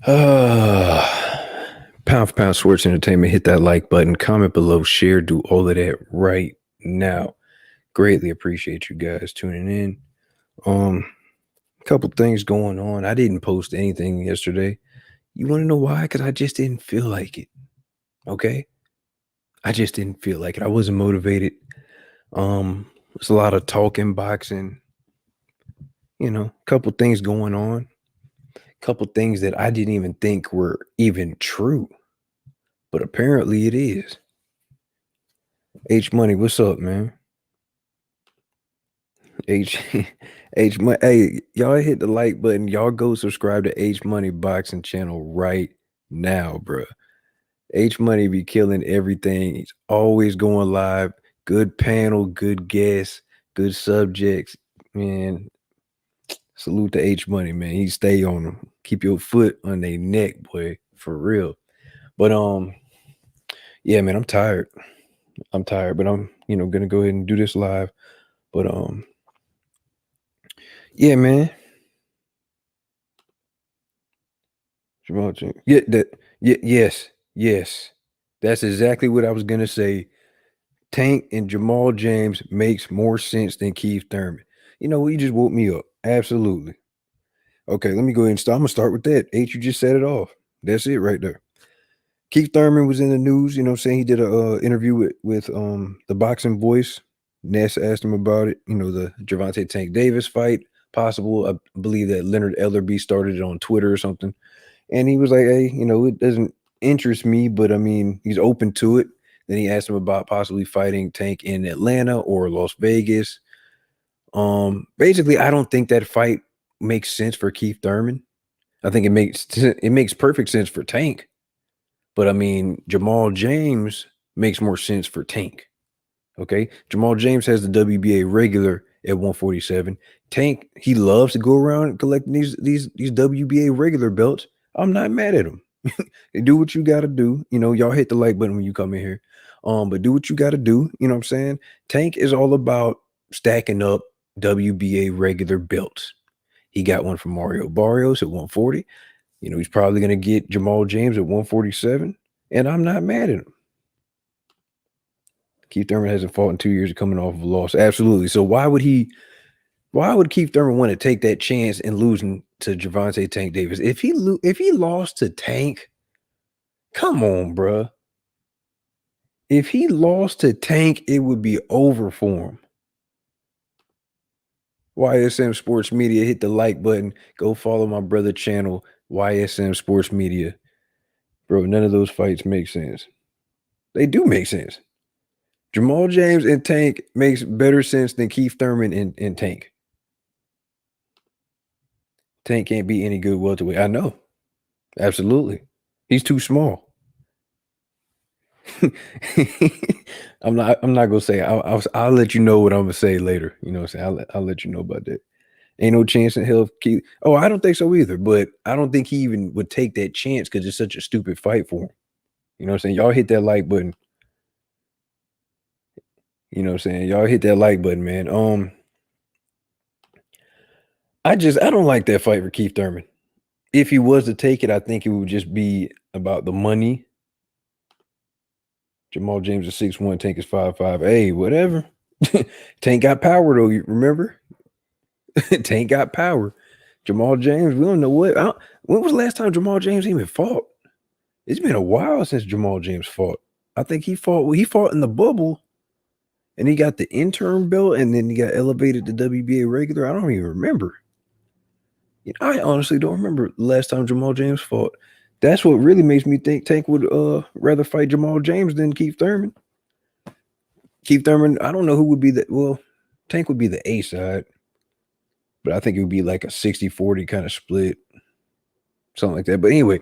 Pound for pound sports entertainment. Hit that like button, comment below, share, do all of that right now. Greatly appreciate you guys tuning in. Couple things going on. I didn't post anything yesterday. You want to know why? Because I just didn't feel like it. Okay, I just didn't feel like it. I wasn't motivated. There's a lot of talking, boxing. Couple things going on. Couple things that I didn't even think were even true, but apparently it is. H Money, what's up, man? H H Money. Hey, y'all hit the like button. Y'all go subscribe to H Money Boxing channel right now, bro. H Money be killing everything. He's always going live. Good panel, good guests, good subjects. Man, salute to H Money, man. He stay on them. Keep your foot on their neck, boy, for real. But yeah, man, I'm tired. I'm tired, but I'm gonna go ahead and do this live. But yeah, man. Gervonta, yeah, yes, yes. That's exactly what I was gonna say. Tank and Jamal James makes more sense than Keith Thurman. You know what? You just woke me up. Absolutely. Okay, let me go ahead and start. I'm gonna start with that. H, you just set it off. That's it right there. Keith Thurman was in the news. I'm saying he did a interview with the boxing voice. Ness asked him about it. The Gervonta Tank Davis fight possible. I believe that Leonard Ellerby started it on Twitter or something. And he was like, "Hey, it doesn't interest me, but I mean, he's open to it." Then he asked him about possibly fighting Tank in Atlanta or Las Vegas. Basically, I don't think that fight makes sense for Keith Thurman. I think it makes perfect sense for Tank, but I mean, Jamal James makes more sense for Tank. Okay, Jamal James has the WBA regular at 147. Tank, he loves to go around collecting these WBA regular belts. I'm not mad at him. Do what you got to do. Y'all hit the like button when you come in here. But do what you got to do. You know what I'm saying? Tank is all about stacking up WBA regular belts. He got one from Mario Barrios at 140. He's probably going to get Jamal James at 147, and I'm not mad at him. Keith Thurman hasn't fought in 2 years coming off of a loss. Absolutely. So why would Keith Thurman want to take that chance and losing to Gervonta Tank Davis? If he lost to Tank, come on, bruh. If he lost to Tank, it would be over for him. YSM Sports Media, hit the like button. Go follow my brother channel, YSM Sports Media. Bro, none of those fights make sense. They do make sense. Jamal James and Tank makes better sense than Keith Thurman and Tank. Tank can't be any good welterweight. I know. Absolutely. He's too small. I'm not gonna say. I'll let you know what I'm gonna say later. You know what I'm saying? I'll let you know about that. Ain't no chance in hell. Oh, I don't think so either. But I don't think he even would take that chance because it's such a stupid fight for him. You know what I'm saying? Y'all hit that like button. You know what I'm saying? Y'all hit that like button, man. I don't like that fight for Keith Thurman. If he was to take it, I think it would just be about the money. Jamal James is 6'1", Tank is 5'5". Hey, whatever. Tank got power though. You remember? Tank got power. Jamal James, we don't know when was the last time Jamal James even fought? It's been a while since Jamal James fought. I think he fought. Well, he fought in the bubble, and he got the interim belt, and then he got elevated to WBA regular. I don't even remember. I honestly don't remember the last time Jamal James fought. That's what really makes me think Tank would rather fight Jamal James than Keith Thurman. Keith Thurman, I don't know who would be Tank would be the A side, but I think it would be like a 60-40 kind of split, something like that. But anyway,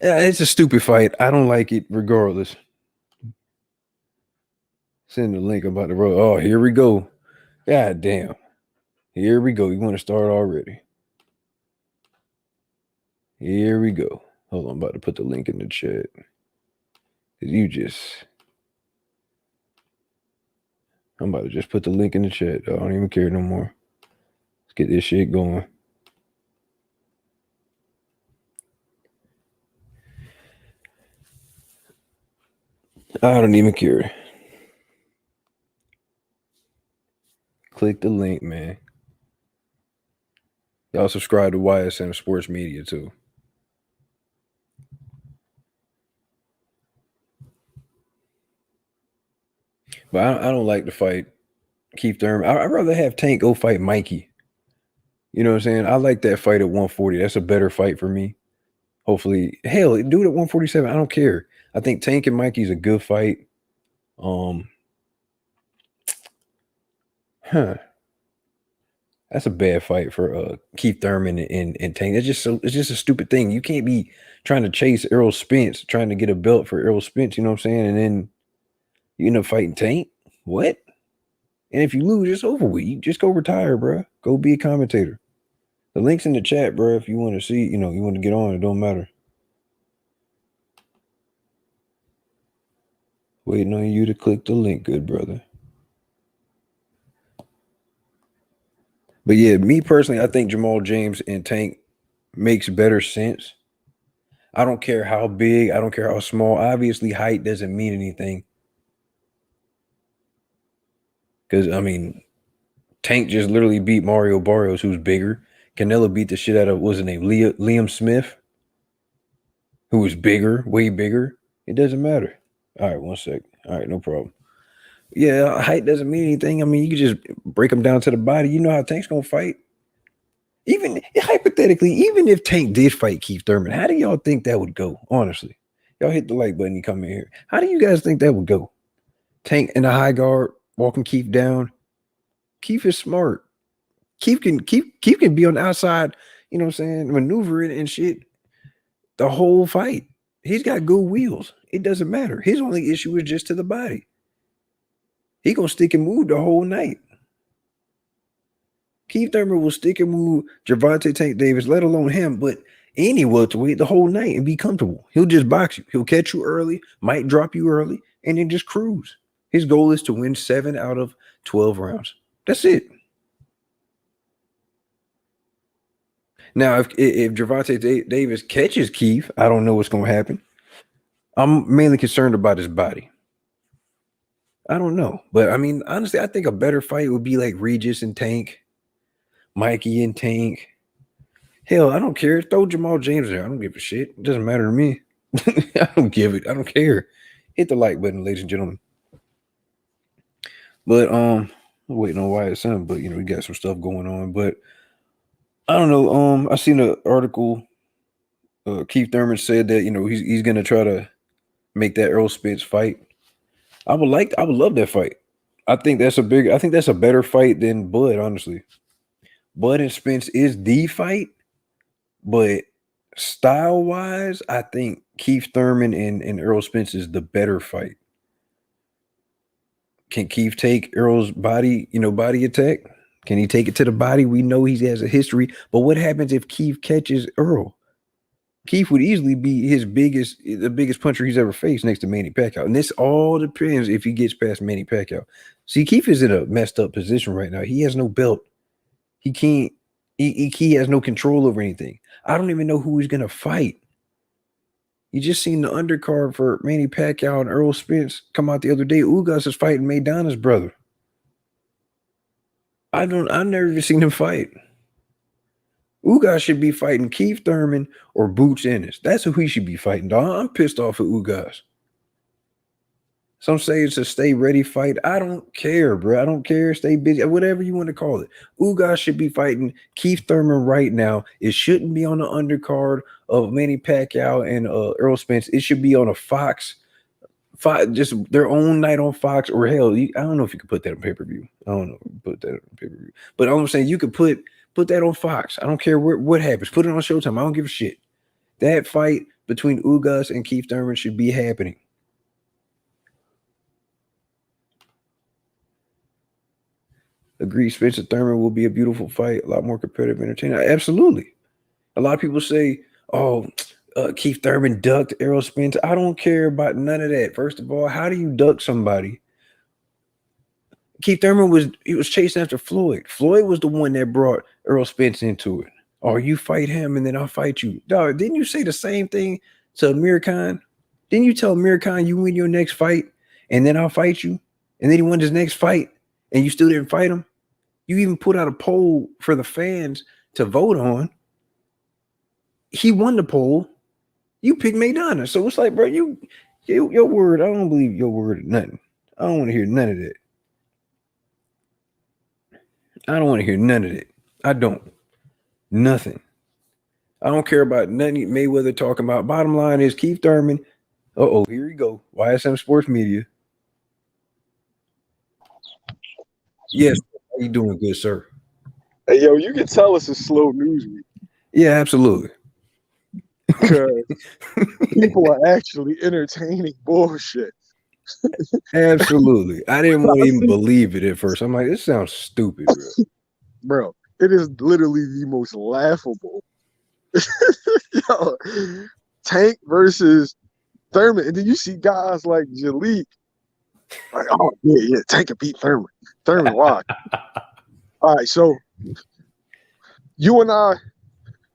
it's a stupid fight. I don't like it regardless. Send the link about the road. Oh, here we go. God damn. Here we go. You want to start already? Here we go. Hold on, I'm about to put the link in the chat. I'm about to just put the link in the chat. I don't even care no more. Let's get this shit going. I don't even care. Click the link, man. Y'all subscribe to YSM Sports Media too. But I don't like to fight Keith Thurman. I'd rather have Tank go fight Mikey. You know what I'm saying? I like that fight at 140. That's a better fight for me. Hopefully, hell, do it at 147. I don't care. I think Tank and Mikey's a good fight. Um, huh. That's a bad fight for Keith Thurman and Tank. It's just a stupid thing. You can't be trying to chase Errol Spence, trying to get a belt for Errol Spence, you know what I'm saying? And then you end up fighting Tank. What? And if you lose, it's over with. You just go retire, bro. Go be a commentator. The link's in the chat, bro. If you want to see, you want to get on, it don't matter. Waiting on you to click the link, good brother. But yeah, me personally, I think Jamal James and Tank makes better sense. I don't care how big, I don't care how small. Obviously, height doesn't mean anything. Because, I mean, Tank just literally beat Mario Barrios, who's bigger. Canelo beat the shit out of, what's his name, Liam Smith, who was bigger, way bigger. It doesn't matter. All right, 1 sec. All right, no problem. Yeah, height doesn't mean anything. I mean, you can just break them down to the body. You know how Tank's going to fight. Even hypothetically, even if Tank did fight Keith Thurman, how do y'all think that would go? Honestly, y'all hit the like button. You come in here. How do you guys think that would go? Tank in a high guard, walking Keith down. Keith is smart. Keith can be on the outside. You know what I'm saying? Maneuvering and shit. The whole fight. He's got good wheels. It doesn't matter. His only issue is just to the body. He gonna stick and move the whole night. Keith Thurman will stick and move Gervonta Tank Davis, let alone him, but any welterweight the whole night and be comfortable. He'll just box you. He'll catch you early, might drop you early, and then just cruise. His goal is to win 7 out of 12 rounds. That's it. Now, if Gervonta Davis catches Keith, I don't know what's going to happen. I'm mainly concerned about his body. I don't know. But, I mean, honestly, I think a better fight would be like Regis and Tank, Mikey and Tank. Hell, I don't care. Throw Jamal James there. I don't give a shit. It doesn't matter to me. I don't give it. I don't care. Hit the like button, ladies and gentlemen. But I'm waiting on YSM, but we got some stuff going on. But I don't know. I seen an article. Keith Thurman said that he's gonna try to make that Errol Spence fight. I would love that fight. I think that's a better fight than Bud, honestly. Bud and Spence is the fight, but style-wise, I think Keith Thurman and Errol Spence is the better fight. Can Keith take Errol's body attack? Can he take it to the body? We know he has a history, but what happens if Keith catches Errol? Keith would easily be the biggest puncher he's ever faced next to Manny Pacquiao. And this all depends if he gets past Manny Pacquiao. See, Keith is in a messed up position right now. He has no belt. He can't, he has no control over anything. I don't even know who he's going to fight. You just seen the undercard for Manny Pacquiao and Errol Spence come out the other day. Ugas is fighting Maidana's brother. I've never even seen him fight. Ugas should be fighting Keith Thurman or Boots Ennis. That's who he should be fighting, dog. I'm pissed off at Ugas. Some say it's a stay ready fight. I don't care, bro. I don't care. Stay busy, whatever you want to call it. Ugas should be fighting Keith Thurman right now. It shouldn't be on the undercard of Manny Pacquiao and Errol Spence. It should be on a Fox, just their own night on Fox, or hell, I don't know if you could put that on pay-per-view. I don't know if you can put that on pay-per-view. But all I'm saying, you could put that on Fox. I don't care what happens. Put it on Showtime. I don't give a shit. That fight between Ugas and Keith Thurman should be happening. Agree, Spencer Thurman will be a beautiful fight, a lot more competitive, entertaining. Absolutely. A lot of people say, "Oh, Keith Thurman ducked Errol Spence." I don't care about none of that. First of all, how do you duck somebody? Keith Thurman was chasing after Floyd. Floyd was the one that brought Errol Spence into it. Or you fight him and then I'll fight you. Dog, didn't you say the same thing to Amir Khan? Didn't you tell Amir Khan you win your next fight and then I'll fight you? And then he won his next fight and you still didn't fight him? You even put out a poll for the fans to vote on. He won the poll. You picked McDonough. So it's like, bro, your word, I don't believe your word or nothing. I don't want to hear none of that. I don't want to hear none of it. I don't. Nothing. I don't care about nothing Mayweather talking about. Bottom line is Keith Thurman. Here you go. YSM Sports Media. Yes, how you doing, good sir? Hey, yo, you can tell us it's slow news week. Yeah, absolutely. Because people are actually entertaining bullshit. Absolutely. I didn't want to even believe it at first. I'm like, this sounds stupid, bro. Bro, it is literally the most laughable. Yo, Tank versus Thurman. And then you see guys like Jalik. Like, oh, yeah, Tank can beat Thurman. Thurman, why? All right, so you and I,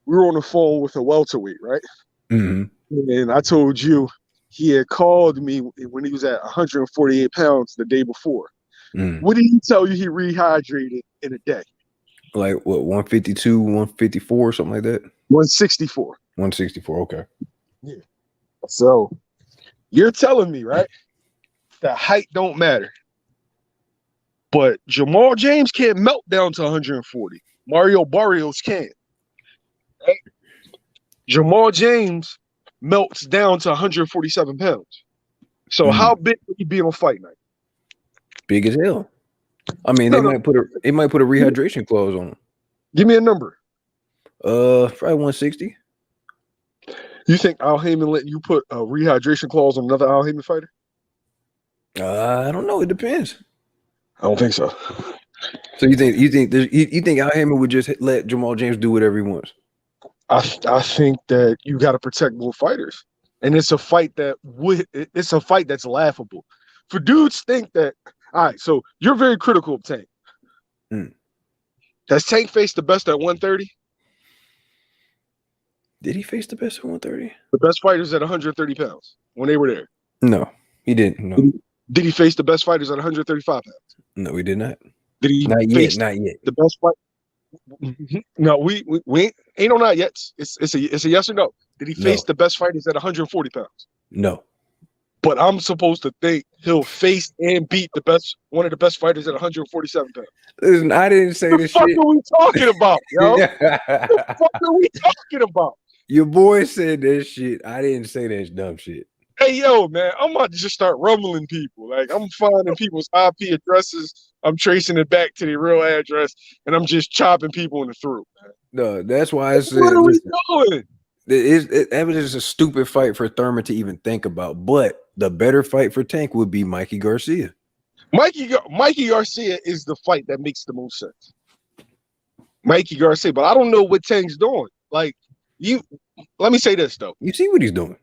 we were on the phone with a welterweight, right? Mm-hmm. And I told you he had called me when he was at 148 pounds the day before. Mm. What did he tell you he rehydrated in a day? Like what, 152, 154, something like that? 164. 164, okay. Yeah. So you're telling me, right, that height don't matter. But Jamal James can't melt down to 140. Mario Barrios can. Right? Jamal James melts down to 147 pounds. So how big would he be on fight night? Big as hell. I mean, they might put a rehydration clause on him. Give me a number. Probably 160. You think Al Heyman letting you put a rehydration clause on another Al Heyman fighter? I don't know. It depends. I don't think so. So you think Al Heyman would just let Jamal James do whatever he wants? I think that you got to protect both fighters, and it's a fight that's laughable. For dudes think that. All right, so you're very critical of Tank. Has Tank faced the best at 130? Did he face the best at 130? The best fighters at 130 pounds when they were there. No, he didn't. No. Did he face the best fighters at 135 pounds? No, he did not. Did he not face yet. Not yet. The best fight? No, we ain't no not yet. It's a yes or no. Did he face the best fighters at 140 pounds? No. But I'm supposed to think he'll face and beat one of the best fighters at 147 pounds. Listen, I didn't say this shit. What the fuck are we talking about, yo? What the fuck are we talking about? Your boy said that shit. I didn't say that dumb shit. Hey, yo, man, I'm about to just start rumbling people. Like, I'm finding people's IP addresses. I'm tracing it back to their real address, and I'm just chopping people in the throat, man. No, that's why I said. What are we doing? That was just a stupid fight for Thurman to even think about. But the better fight for Tank would be Mikey Garcia. Mikey Garcia is the fight that makes the most sense. Mikey Garcia, but I don't know what Tank's doing. Like, let me say this, though. You see what he's doing.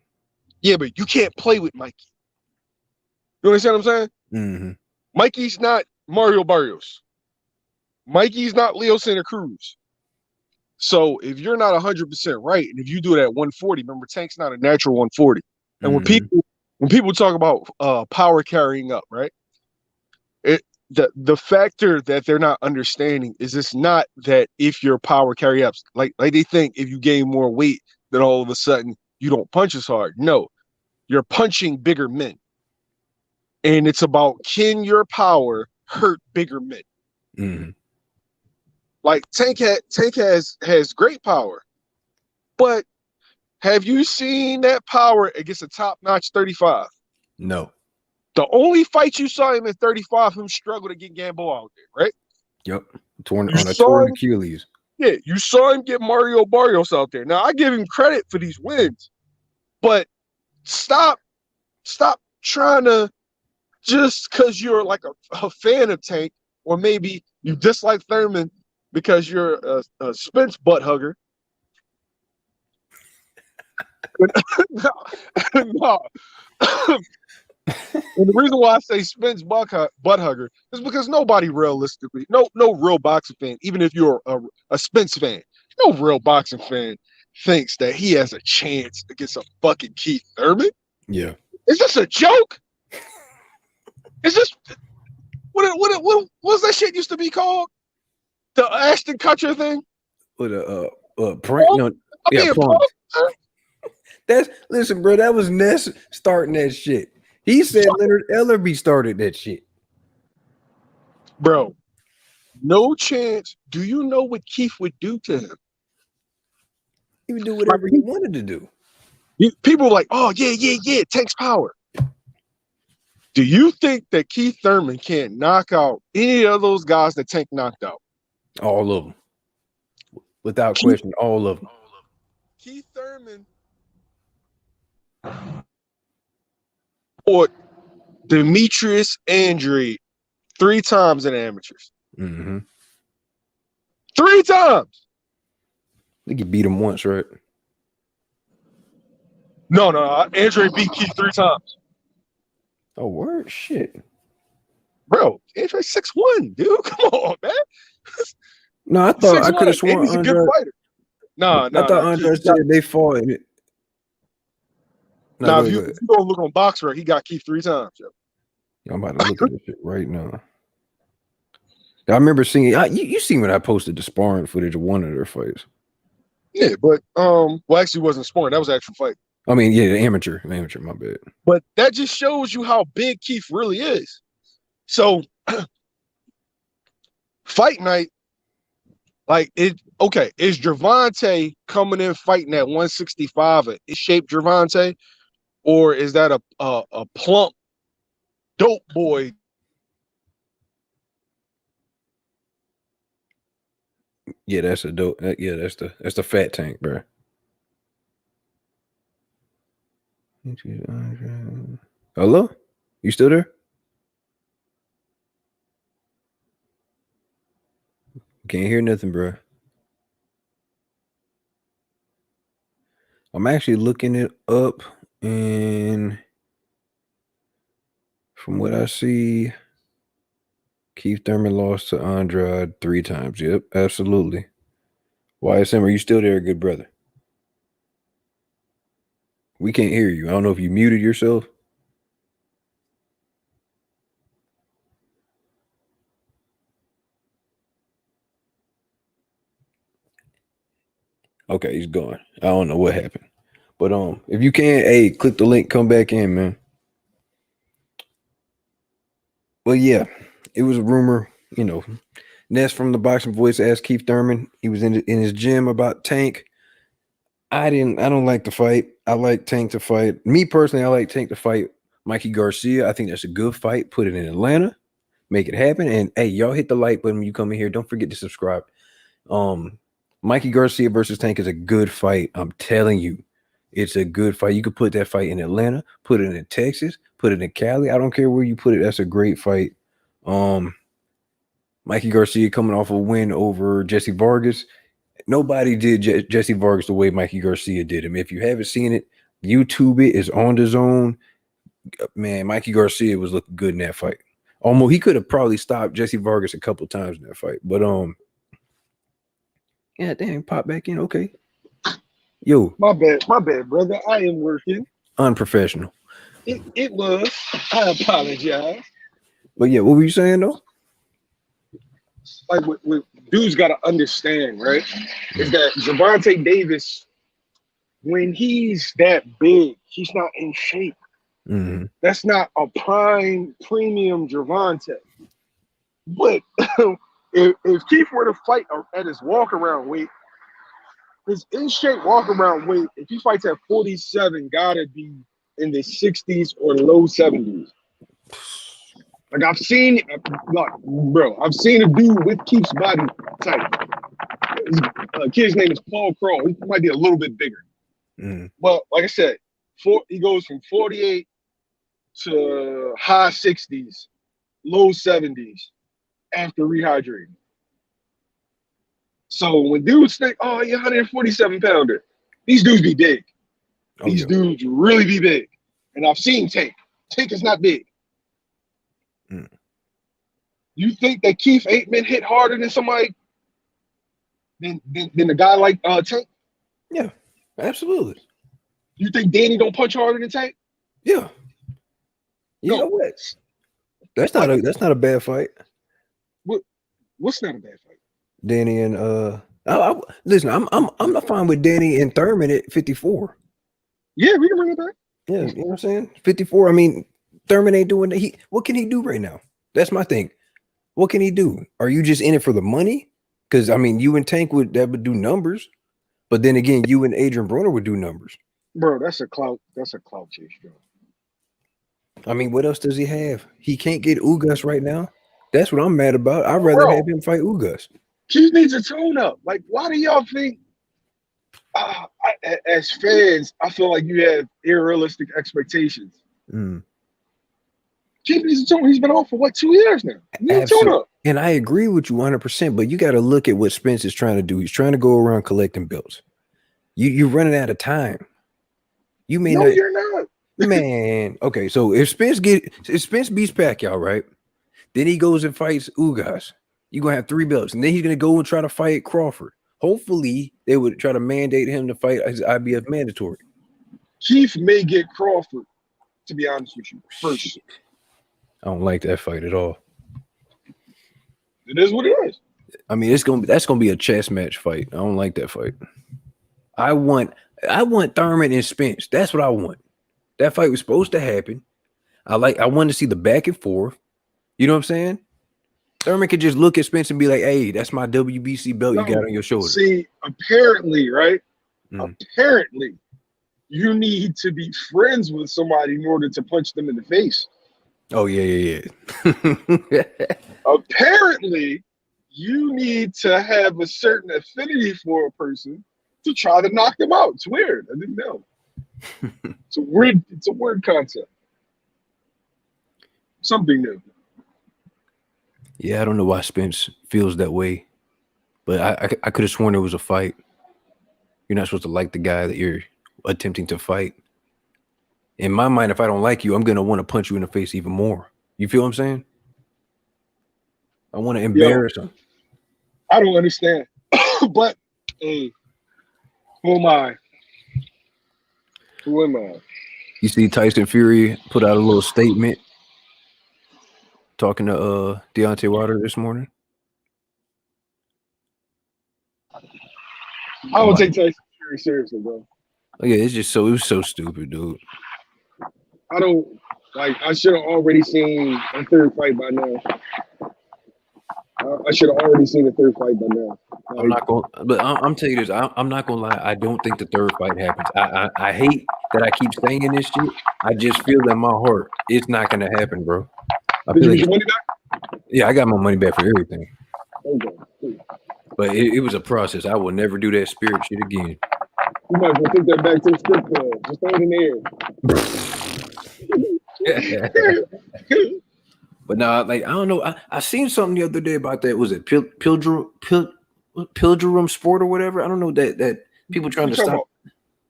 Yeah, but you can't play with Mikey. You understand what I'm saying? Mm-hmm. Mikey's not Mario Barrios. Mikey's not Leo Santa Cruz. So if you're not 100% right, and if you do it at 140, remember Tank's not a natural 140. And when people talk about power carrying up, right? The factor that they're not understanding is it's not that if your power carry ups, like they think if you gain more weight, then all of a sudden you don't punch as hard. No, you're punching bigger men. And it's about, can your power hurt bigger men? Mm-hmm. Like Tank has great power, but have you seen that power against a top-notch 35? No. The only fight you saw him at 35, him struggle to get Gambo out there, right? Yep. Torn Achilles. Yeah, you saw him get Mario Barrios out there. Now I give him credit for these wins, but stop trying to, just because you're like a fan of Tank, or maybe you dislike Thurman because you're a Spence butt hugger. No. And the reason why I say Spence butt hugger is because nobody realistically, no real boxing fan, even if you're a Spence fan, no real boxing fan thinks that he has a chance against a fucking Keith Thurman. Yeah. Is this a joke? Is this what was that shit used to be called? The Ashton Kutcher thing? With prank? No, yeah, punk. Listen, bro. That was Ness starting that shit. He said Leonard Ellerby started that shit. Bro, no chance. Do you know what Keith would do to him? He would do whatever he wanted to do. People are like, oh, yeah, Tank's power. Do you think that Keith Thurman can't knock out any of those guys that Tank knocked out? All of them. Without question, all of them. Keith Thurman fought Demetrius Andrade 3 times in the amateurs. Mm-hmm. 3 times. I think he beat him once, right? No. Andrade beat Keith 3 times. Oh, word? Shit. Bro, Andrade's 6'1", dude. Come on, man. No, I thought I could have sworn he's a good fighter. I thought Andre said they fought in it. Now, if you go look on BoxRec, he got Keith 3 times. Yo. I'm about to look at this shit right now. I remember seeing you seen when I posted the sparring footage of one of their fights. Yeah, but well, actually, it wasn't sparring. That was an actual fight. I mean, yeah, the amateur, my bad. But that just shows you how big Keith really is. So, fight night, like it. Okay, is Gervonta coming in fighting at 165? Is shaped Gervonta, or is that a plump, dope boy? Yeah, that's a dope. Yeah, that's the fat Tank, bro. Hello, you still there? Can't hear nothing, bro. I'm actually looking it up, and from what I see, Keith Thurman lost to Andrade 3 times. Yep, absolutely. YSM, are you still there, good brother? We can't hear you. I don't know if you muted yourself. Okay, he's gone. I don't know what happened. But if you can, hey, click the link, come back in, man. Well, yeah, it was a rumor, Ness from the Boxing Voice asked Keith Thurman. He was in his gym about Tank. I don't like the fight. I like Tank to fight. Me personally, I like Tank to fight Mikey Garcia. I think that's a good fight. Put it in Atlanta. Make it happen. And hey, y'all hit the like button when you come in here. Don't forget to subscribe. Mikey Garcia versus Tank is a good fight. I'm telling you, it's a good fight. You could put that fight in Atlanta, put it in Texas, put it in Cali. I don't care where you put it. That's a great fight. Mikey Garcia coming off a win over Jesse Vargas. Nobody did Jesse Vargas the way Mikey Garcia did him. If you haven't seen it, YouTube it. It's on the zone. Man, Mikey Garcia was looking good in that fight. Almost he could have probably stopped Jesse Vargas a couple times in that fight. But yeah, dang, pop back in. Okay. Yo. My bad, brother. I am working. Unprofessional. It was. I apologize. But yeah, what were you saying though? Like what dudes got to understand, right? Is that Gervonta Davis, when he's that big, he's not in shape. Mm-hmm. That's not a premium Gervonta. But if Keith were to fight at his walk-around weight, his in-shape walk-around weight, if he fights at 47, gotta be in the 60s or low 70s. Like I've seen a dude with Keith's body type. His kid's name is Paul Crawl. He might be a little bit bigger. Mm-hmm. Well, like I said, he goes from 48 to high 60s, low 70s after rehydrating. So when dudes think, oh, you're 147 pounder, these dudes be big. These dudes really be big. And I've seen Tank. Tank is not big. Mm. You think that Keith Aitman hit harder than somebody than a guy like Tank? Yeah, absolutely. You think Danny don't punch harder than Tank? Yeah, You know what? That's not a bad fight. What's not a bad fight? Danny and listen, I'm not fine with Danny and Thurman at 54. Yeah, we can bring it back. Yeah, you know what I'm saying? 54. I mean, Thurman ain't doing that. What can he do right now? That's my thing. What can he do? Are you just in it for the money? Because I mean, you and Tank would do numbers, but then again, you and Adrian Broner would do numbers. Bro, that's a clout chase, bro. I mean, what else does he have? He can't get Ugas right now. That's what I'm mad about. I'd rather have him fight Ugas. He needs a tune up. Like, why do y'all think? As fans, I feel like you have unrealistic expectations. Chief needs a tune. He's been on for what, 2 years now. He needs a tune up. And I agree with you 100%. But you got to look at what Spence is trying to do. He's trying to go around collecting belts. You're running out of time. You may No, you're not. Man, okay. So if Spence beats Pacquiao, right? Then he goes and fights Ugas. You're gonna have 3 belts, and then he's gonna go and try to fight Crawford. Hopefully, they would try to mandate him to fight his IBF mandatory. Keith may get Crawford, to be honest with you. First, I don't like that fight at all. It is what it is. I mean, that's gonna be a chess match fight. I don't like that fight. I want Thurman and Spence. That's what I want. That fight was supposed to happen. I want to see the back and forth. You know what I'm saying? Thurman could just look at Spence and be like, "Hey, that's my WBC belt you got on your shoulder." See, apparently, right? Apparently, you need to be friends with somebody in order to punch them in the face. Oh, yeah. Apparently, you need to have a certain affinity for a person to try to knock them out. It's weird. I didn't know. It's a weird concept. Something new. Yeah, I don't know why Spence feels that way, but I could have sworn it was a fight. You're not supposed to like the guy that you're attempting to fight. In my mind, if I don't like you, I'm gonna want to punch you in the face even more. You feel what I'm saying? I want to embarrass him. I don't understand, but who am I? Who am I? You see, Tyson Fury put out a little statement talking to Deontay Wilder this morning. I don't take Tyson Fury seriously, bro. Oh, yeah, it was so stupid, dude. I don't like. I should have already seen a third fight by now. I should have already seen the third fight by now. Like, I'm not going, but I'm telling you this. I'm not gonna lie. I don't think the third fight happens. I hate that I keep saying this shit. I just feel in my heart it's not gonna happen, bro. Did you get your money back? Yeah, I got my money back for everything. Okay. But it was a process. I will never do that spirit shit again. You might as well take that back to the strip club. Just throw it in the air. But no, like I don't know. I seen something the other day about that. Was it Pilgrim Sport or whatever? I don't know that people trying to stop.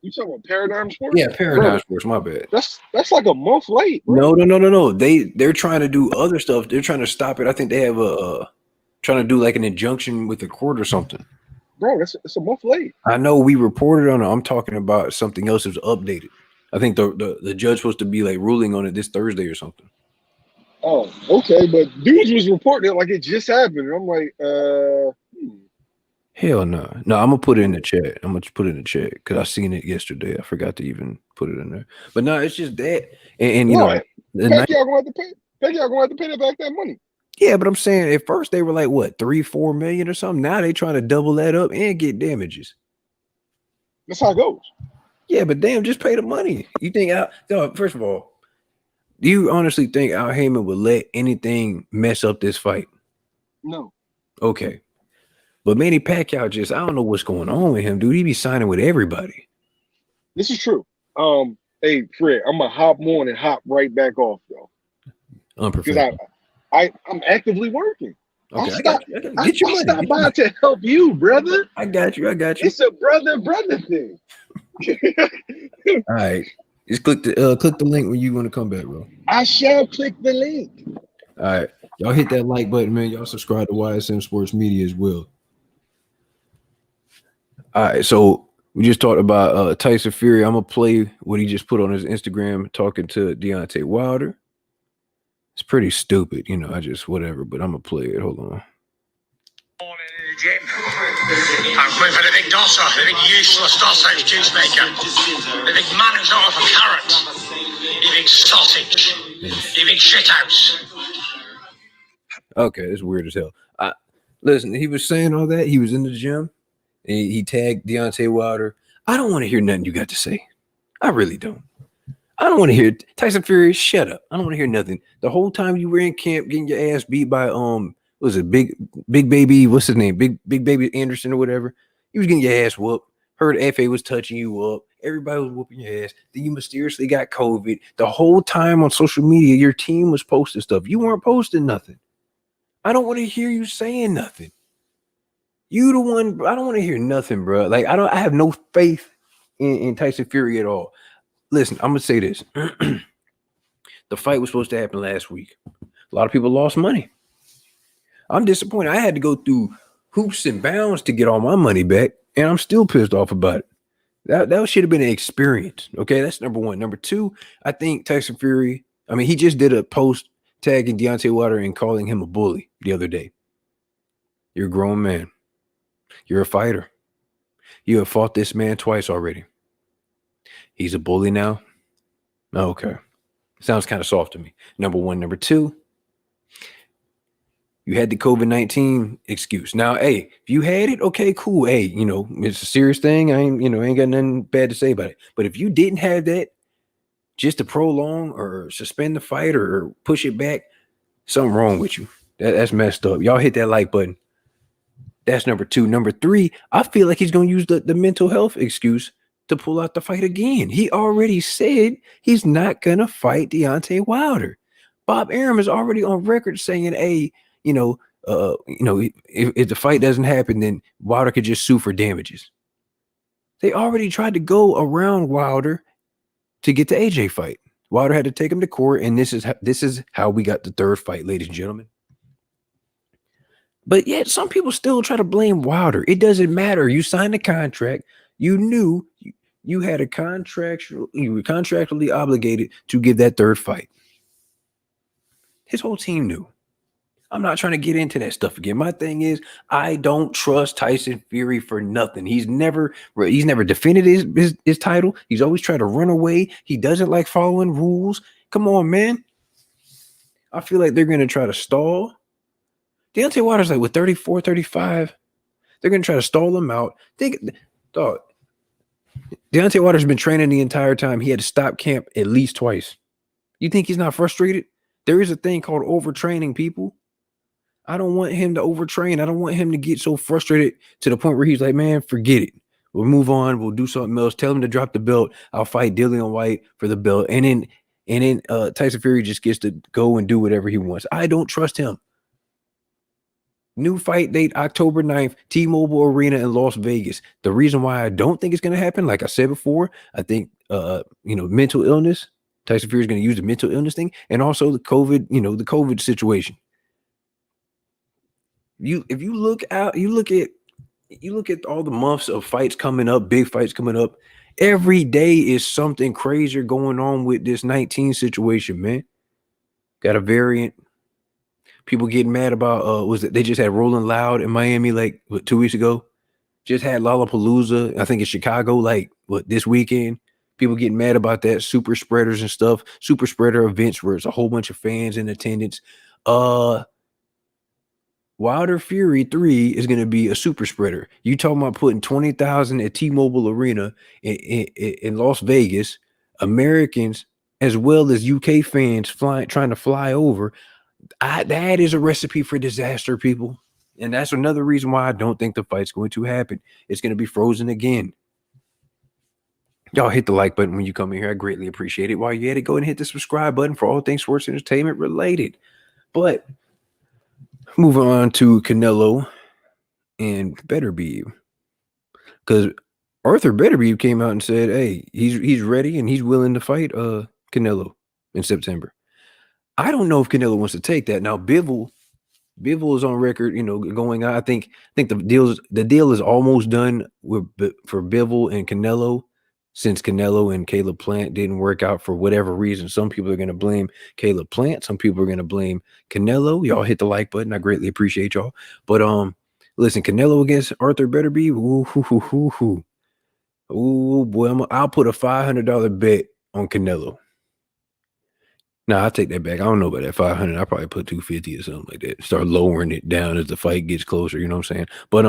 You talking about Paradigm Sports? Yeah, Paradigm Sports. My bad. That's like a month late. Bro. No. They're trying to do other stuff. They're trying to stop it. I think they have trying to do like an injunction with the court or something. Bro, it's a month late. I know we reported on it. I'm talking about something else that was updated. I think the judge supposed to be like ruling on it this Thursday or something. Oh, okay, but dudes was reporting it like it just happened. I'm like, Hell no. No, I'm gonna put it in the chat. I'm gonna put it in the chat because I seen it yesterday. I forgot to even put it in there. But no, it's just that. And you know, Pacquiao gonna have to pay. Pacquiao gonna have to pay back that money. Yeah, but I'm saying at first they were like what 3-4 million or something. Now they trying to double that up and get damages. That's how it goes. Yeah, but damn, just pay the money. You think first of all, do you honestly think Al Heyman would let anything mess up this fight? No. Okay. But Manny Pacquiao I don't know what's going on with him, dude. He be signing with everybody. This is true. Hey, Fred, I'm gonna hop on and hop right back off, though. Unprofessional. Because I'm actively working. Okay, I stopped by to help you, brother. I got you. It's a brother thing. All right. Just click the link when you want to come back, bro. I shall click the link. All right. Y'all hit that like button, man. Y'all subscribe to YSM Sports Media as well. All right. So we just talked about Tyson Fury. I'm going to play what he just put on his Instagram talking to Deontay Wilder. It's pretty stupid, you know. I just whatever, but I'm gonna play it. Hold on. Morning in the gym. I'm going for the big dosser, the big useless dosage juice maker, the big man who's not off a carrot, the big sausage, the big shithouse. Okay, it's weird as hell. Listen, he was saying all that. He was in the gym and he tagged Deontay Wilder. I don't want to hear nothing you got to say. I really don't. I don't want to hear Tyson Fury. Shut up. I don't want to hear nothing. The whole time you were in camp getting your ass beat by was it big baby? What's his name? Big baby Anderson or whatever. You was getting your ass whooped. Heard FA was touching you up. Everybody was whooping your ass. Then you mysteriously got COVID. The whole time on social media, your team was posting stuff. You weren't posting nothing. I don't want to hear you saying nothing. You the one. I don't want to hear nothing, bro. Like I have no faith in Tyson Fury at all. Listen, I'm gonna say this. The fight was supposed to happen last week. A lot of people lost money. I'm disappointed. I had to go through hoops and bounds to get all my money back, and I'm still pissed off about it. That should have been an experience. Okay, that's number one. Number two, I think Tyson Fury. I mean, he just did a post tagging Deontay Wilder and calling him a bully the other day. You're a grown man. You're a fighter. You have fought this man twice already. He's a bully now? Okay. Sounds kind of soft to me. Number one. Number two, you had the COVID-19 excuse. Now, hey, if you had it, okay, cool. Hey, you know, it's a serious thing. I ain't got nothing bad to say about it. But if you didn't have that, just to prolong or suspend the fight or push it back, something wrong with you. That's messed up. Y'all hit that like button. That's number two. Number three, I feel like he's going to use the mental health excuse to pull out the fight again. He already said he's not going to fight Deontay Wilder. Bob Arum is already on record saying, hey, if the fight doesn't happen, then Wilder could just sue for damages. They already tried to go around Wilder to get the AJ fight. Wilder had to take him to court, and this is how we got the third fight, ladies and gentlemen. But yet, some people still try to blame Wilder. It doesn't matter. You signed a contract. You knew you had a you were contractually obligated to give that third fight. His whole team knew. I'm not trying to get into that stuff again. My thing is, I don't trust Tyson Fury for nothing. He's never defended his title. He's always tried to run away. He doesn't like following rules. Come on, man. I feel like they're going to try to stall. Deontay Wilder's like with 34, 35. They're going to try to stall him out. Dog. Deontay Wilder's been training the entire time. He had to stop camp at least twice. You think he's not frustrated? There is a thing called overtraining, people. I don't want him to overtrain. I don't want him to get so frustrated to the point where he's like, man, forget it. We'll move on. We'll do something else. Tell him to drop the belt. I'll fight Dillian White for the belt. And then Tyson Fury just gets to go and do whatever he wants. I don't trust him. New fight date, October 9th, T-Mobile Arena in Las Vegas. The reason why I don't think it's going to happen, like I said before, I think, mental illness. Tyson Fury is going to use the mental illness thing, and also the COVID situation. If you look out, you look at all the months of fights coming up, big fights coming up. Every day is something crazier going on with this 19 situation, man. Got a variant. People getting mad about they just had Rolling Loud in Miami 2 weeks ago. Just had Lollapalooza, I think in Chicago, this weekend. People getting mad about that. Super spreaders and stuff. Super spreader events where it's a whole bunch of fans in attendance. Wilder Fury 3 is going to be a super spreader. You talking about putting 20,000 at T-Mobile Arena in Las Vegas, Americans as well as UK fans trying to fly over. That is a recipe for disaster, people. And that's another reason why I don't think the fight's going to happen. It's going to be frozen again. Y'all hit the like button when you come in here. I greatly appreciate it. While you're at it, go ahead and hit the subscribe button for all things sports entertainment related. But moving on to Canelo and Beterbiev, because Arthur Beterbiev came out and said, "Hey, he's ready and he's willing to fight Canelo in September." I don't know if Canelo wants to take that. Now, Bivol is on record, going on. I think the deal is almost done for Bivol and Canelo. since Canelo and Caleb Plant didn't work out for whatever reason. Some people are going to blame Caleb Plant. Some people are going to blame Canelo. Y'all hit the like button. I greatly appreciate y'all. But listen, Canelo against Arthur Beterbiev. Ooh, boy, I'll put a $500 bet on Canelo. Nah, I'll take that back. I don't know about that 500. I'll probably put 250 or something like that. Start lowering it down as the fight gets closer. You know what I'm saying? But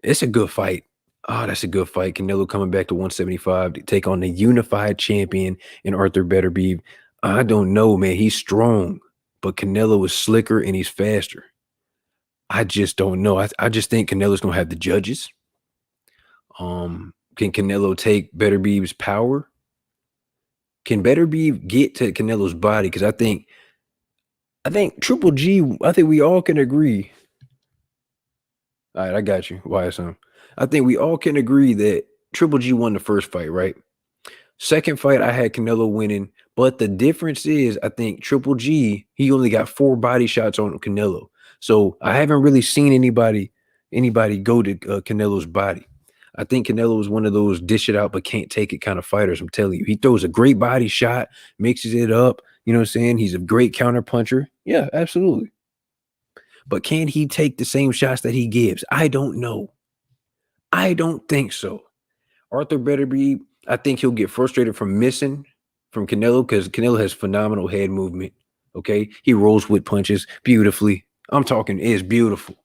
it's a good fight. Oh, that's a good fight. Canelo coming back to 175 to take on the unified champion in Arthur Beterbiev. I don't know, man. He's strong, but Canelo is slicker and he's faster. I just don't know. I just think Canelo's gonna have the judges. Can Canelo take Beterbiev's power? Can Beterbiev get to Canelo's body? Because I think Triple G, I think we all can agree. All right, I got you. YSM. I think we all can agree that Triple G won the first fight, right? Second fight, I had Canelo winning. But the difference is, I think Triple G, he only got 4 body shots on Canelo. So I haven't really seen anybody go to Canelo's body. I think Canelo is one of those dish it out but can't take it kind of fighters. I'm telling you, he throws a great body shot, mixes it up. You know what I'm saying? He's a great counter puncher. Yeah, absolutely. But can he take the same shots that he gives? I don't know. I don't think so. Arthur Beterbiev, I think he'll get frustrated from missing from Canelo because Canelo has phenomenal head movement. Okay, he rolls with punches beautifully. I'm talking is beautiful.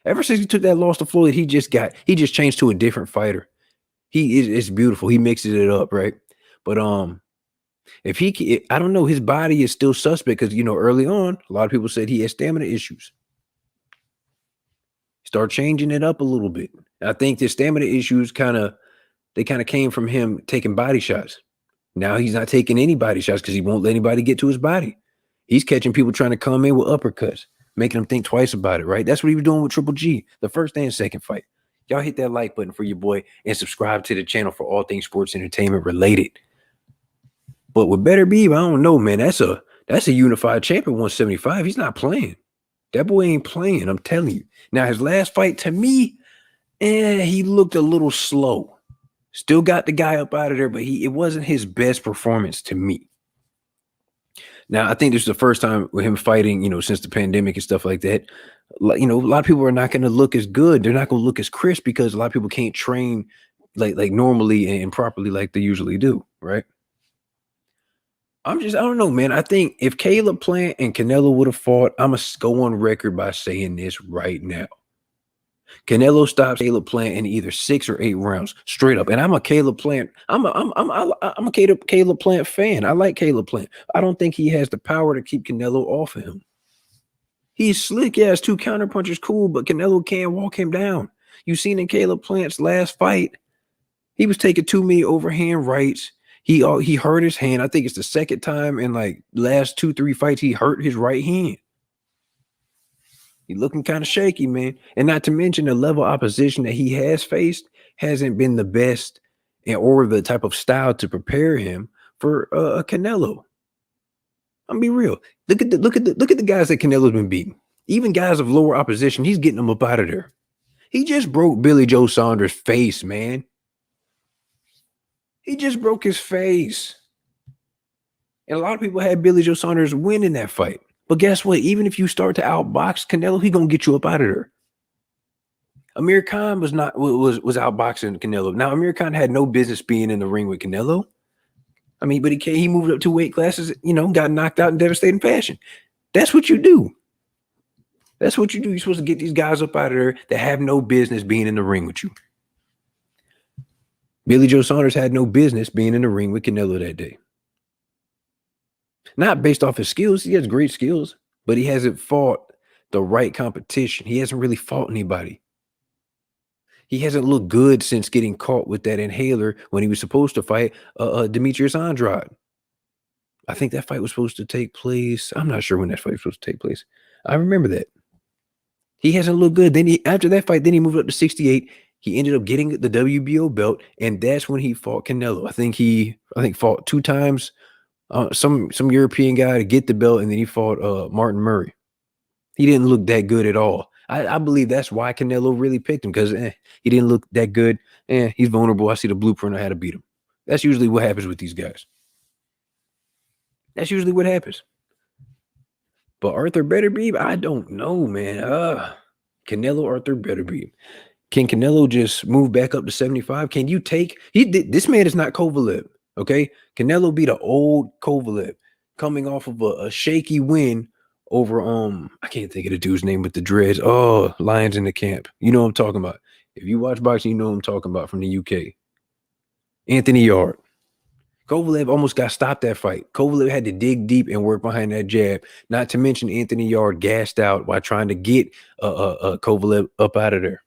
Ever since he took that loss to Floyd, he just changed to a different fighter. It's beautiful. He mixes it up, right? But I don't know, his body is still suspect because early on, a lot of people said he has stamina issues. Start changing it up a little bit. I think the stamina issues kind of came from him taking body shots. Now he's not taking any body shots because he won't let anybody get to his body. He's catching people trying to come in with uppercuts, making them think twice about it, right? That's what he was doing with Triple G, the first and second fight. Y'all hit that like button for your boy and subscribe to the channel for all things sports entertainment related. But with Beterbiev, I don't know, man. That's a unified champion 175. He's not playing. That boy ain't playing, I'm telling you. Now, his last fight, to me, he looked a little slow. Still got the guy up out of there, but it wasn't his best performance to me. Now, I think this is the first time with him fighting, since the pandemic and stuff like that. A lot of people are not going to look as good. They're not going to look as crisp because a lot of people can't train like normally and properly like they usually do, right? I don't know, man. I think if Caleb Plant and Canelo would have fought, I'm going to go on record by saying this right now. Canelo stops Caleb Plant in either 6 or 8 rounds, straight up. And I'm a Caleb Plant. I'm a Caleb Plant fan. I like Caleb Plant. I don't think he has the power to keep Canelo off of him. He's slick. Yeah, his 2 counter punches cool, but Canelo can't walk him down. You seen in Caleb Plant's last fight, he was taking too many overhand rights. He hurt his hand. I think it's the second time in like last 2-3 fights he hurt his right hand. He's looking kind of shaky, man. And not to mention the level of opposition that he has faced hasn't been the best or the type of style to prepare him for a Canelo. I'm gonna be real. Look at the guys that Canelo's been beating. Even guys of lower opposition, he's getting them up out of there. He just broke Billy Joe Saunders' face, man. He just broke his face. And a lot of people had Billy Joe Saunders win in that fight. But guess what? Even if you start to outbox Canelo, he gonna get you up out of there. Amir Khan was outboxing Canelo. Now, Amir Khan had no business being in the ring with Canelo. I mean, but he moved up 2 weight classes, got knocked out in devastating fashion. That's what you do. That's what you do. You're supposed to get these guys up out of there that have no business being in the ring with you. Billy Joe Saunders had no business being in the ring with Canelo that day. Not based off his skills. He has great skills, but he hasn't fought the right competition. He hasn't really fought anybody. He hasn't looked good since getting caught with that inhaler when he was supposed to fight Demetrius Andrade. I think that fight was supposed to take place. I'm not sure when that fight was supposed to take place. I remember that. He hasn't looked good. Then after that fight, then he moved up to 68. He ended up getting the WBO belt, and that's when he fought Canelo. I think fought 2 times. Some European guy to get the belt, and then he fought Martin Murray. He didn't look that good at all. I believe that's why Canelo really picked him, because he didn't look that good. He's vulnerable. I see the blueprint on how to beat him. That's usually what happens with these guys. That's usually what happens. But Arthur Beterbiev, I don't know, man. Canelo, Arthur Beterbiev. Can Canelo just move back up to 75? Can you take this man is not Kovalev, okay? Canelo beat an old Kovalev coming off of a shaky win over I can't think of the dude's name with the dreads. Oh, Lions in the Camp. You know what I'm talking about. If you watch boxing, you know what I'm talking about from the UK. Anthony Yard. Kovalev almost got stopped that fight. Kovalev had to dig deep and work behind that jab. Not to mention Anthony Yard gassed out while trying to get Kovalev up out of there.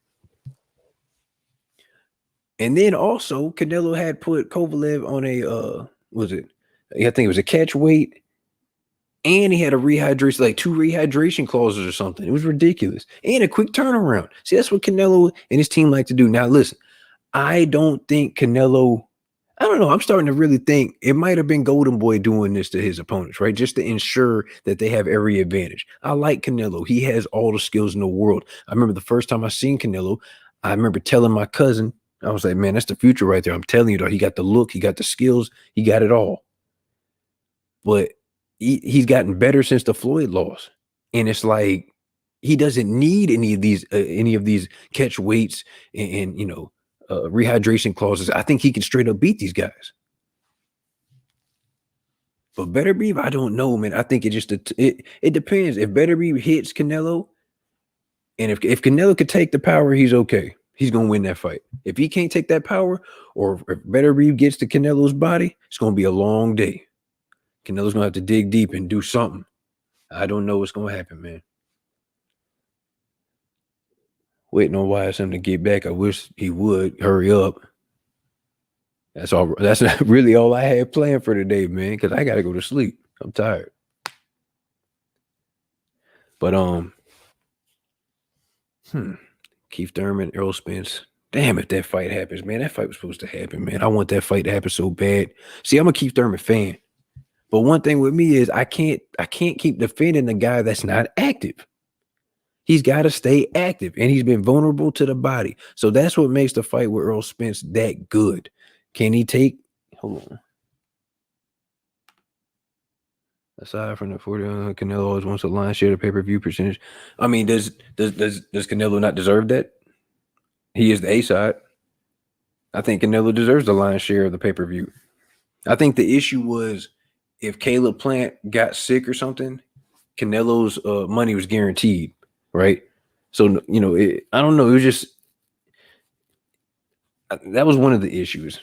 And then also Canelo had put Kovalev on a I think it was a catch weight, and he had a rehydration, like 2 rehydration clauses or something. It was ridiculous. And a quick turnaround. See, that's what Canelo and his team like to do. Now listen, I don't think Canelo, I don't know. I'm starting to really think it might have been Golden Boy doing this to his opponents, right? Just to ensure that they have every advantage. I like Canelo. He has all the skills in the world. I remember the first time I seen Canelo, I remember telling my cousin, I was like, man, that's the future right there. I'm telling you, though, he got the look, he got the skills, he got it all. But he's gotten better since the Floyd loss. And it's like he doesn't need any of these catch weights and rehydration clauses. I think he can straight up beat these guys. But Beterbiev, I don't know, man. I think it depends. If Beterbiev hits Canelo, and if Canelo could take the power, he's okay. He's gonna win that fight. If he can't take that power, or if Beterbiev gets to Canelo's body, it's gonna be a long day. Canelo's gonna have to dig deep and do something. I don't know what's gonna happen, man. Waiting on YSM to get back. I wish he would hurry up. That's all. That's really all I had planned for today, man. Because I gotta go to sleep. I'm tired. But Keith Thurman, Earl Spence. Damn, if that fight happens, man. That fight was supposed to happen, man. I want that fight to happen so bad. See, I'm a Keith Thurman fan. But one thing with me is I can't keep defending the guy that's not active. He's got to stay active, and he's been vulnerable to the body. So that's what makes the fight with Earl Spence that good. Can he take? Hold on. Aside from the 40, Canelo always wants a line share the pay-per-view percentage. I mean, does Canelo not deserve that? He is the A side. I think Canelo deserves the line share of the pay-per-view. I think the issue was if Caleb Plant got sick or something, Canelo's money was guaranteed, right? So, I don't know. It was just that was one of the issues.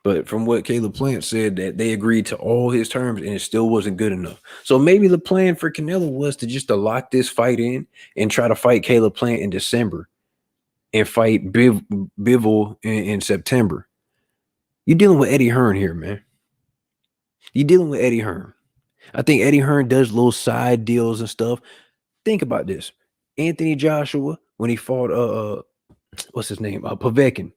But from what Caleb Plant said, that they agreed to all his terms and it still wasn't good enough. So maybe the plan for Canelo was to lock this fight in and try to fight Caleb Plant in December and fight Bivol in September. You're dealing with Eddie Hearn here, man. You're dealing with Eddie Hearn. I think Eddie Hearn does little side deals and stuff. Think about this. Anthony Joshua, when he fought what's his name? Povetkin.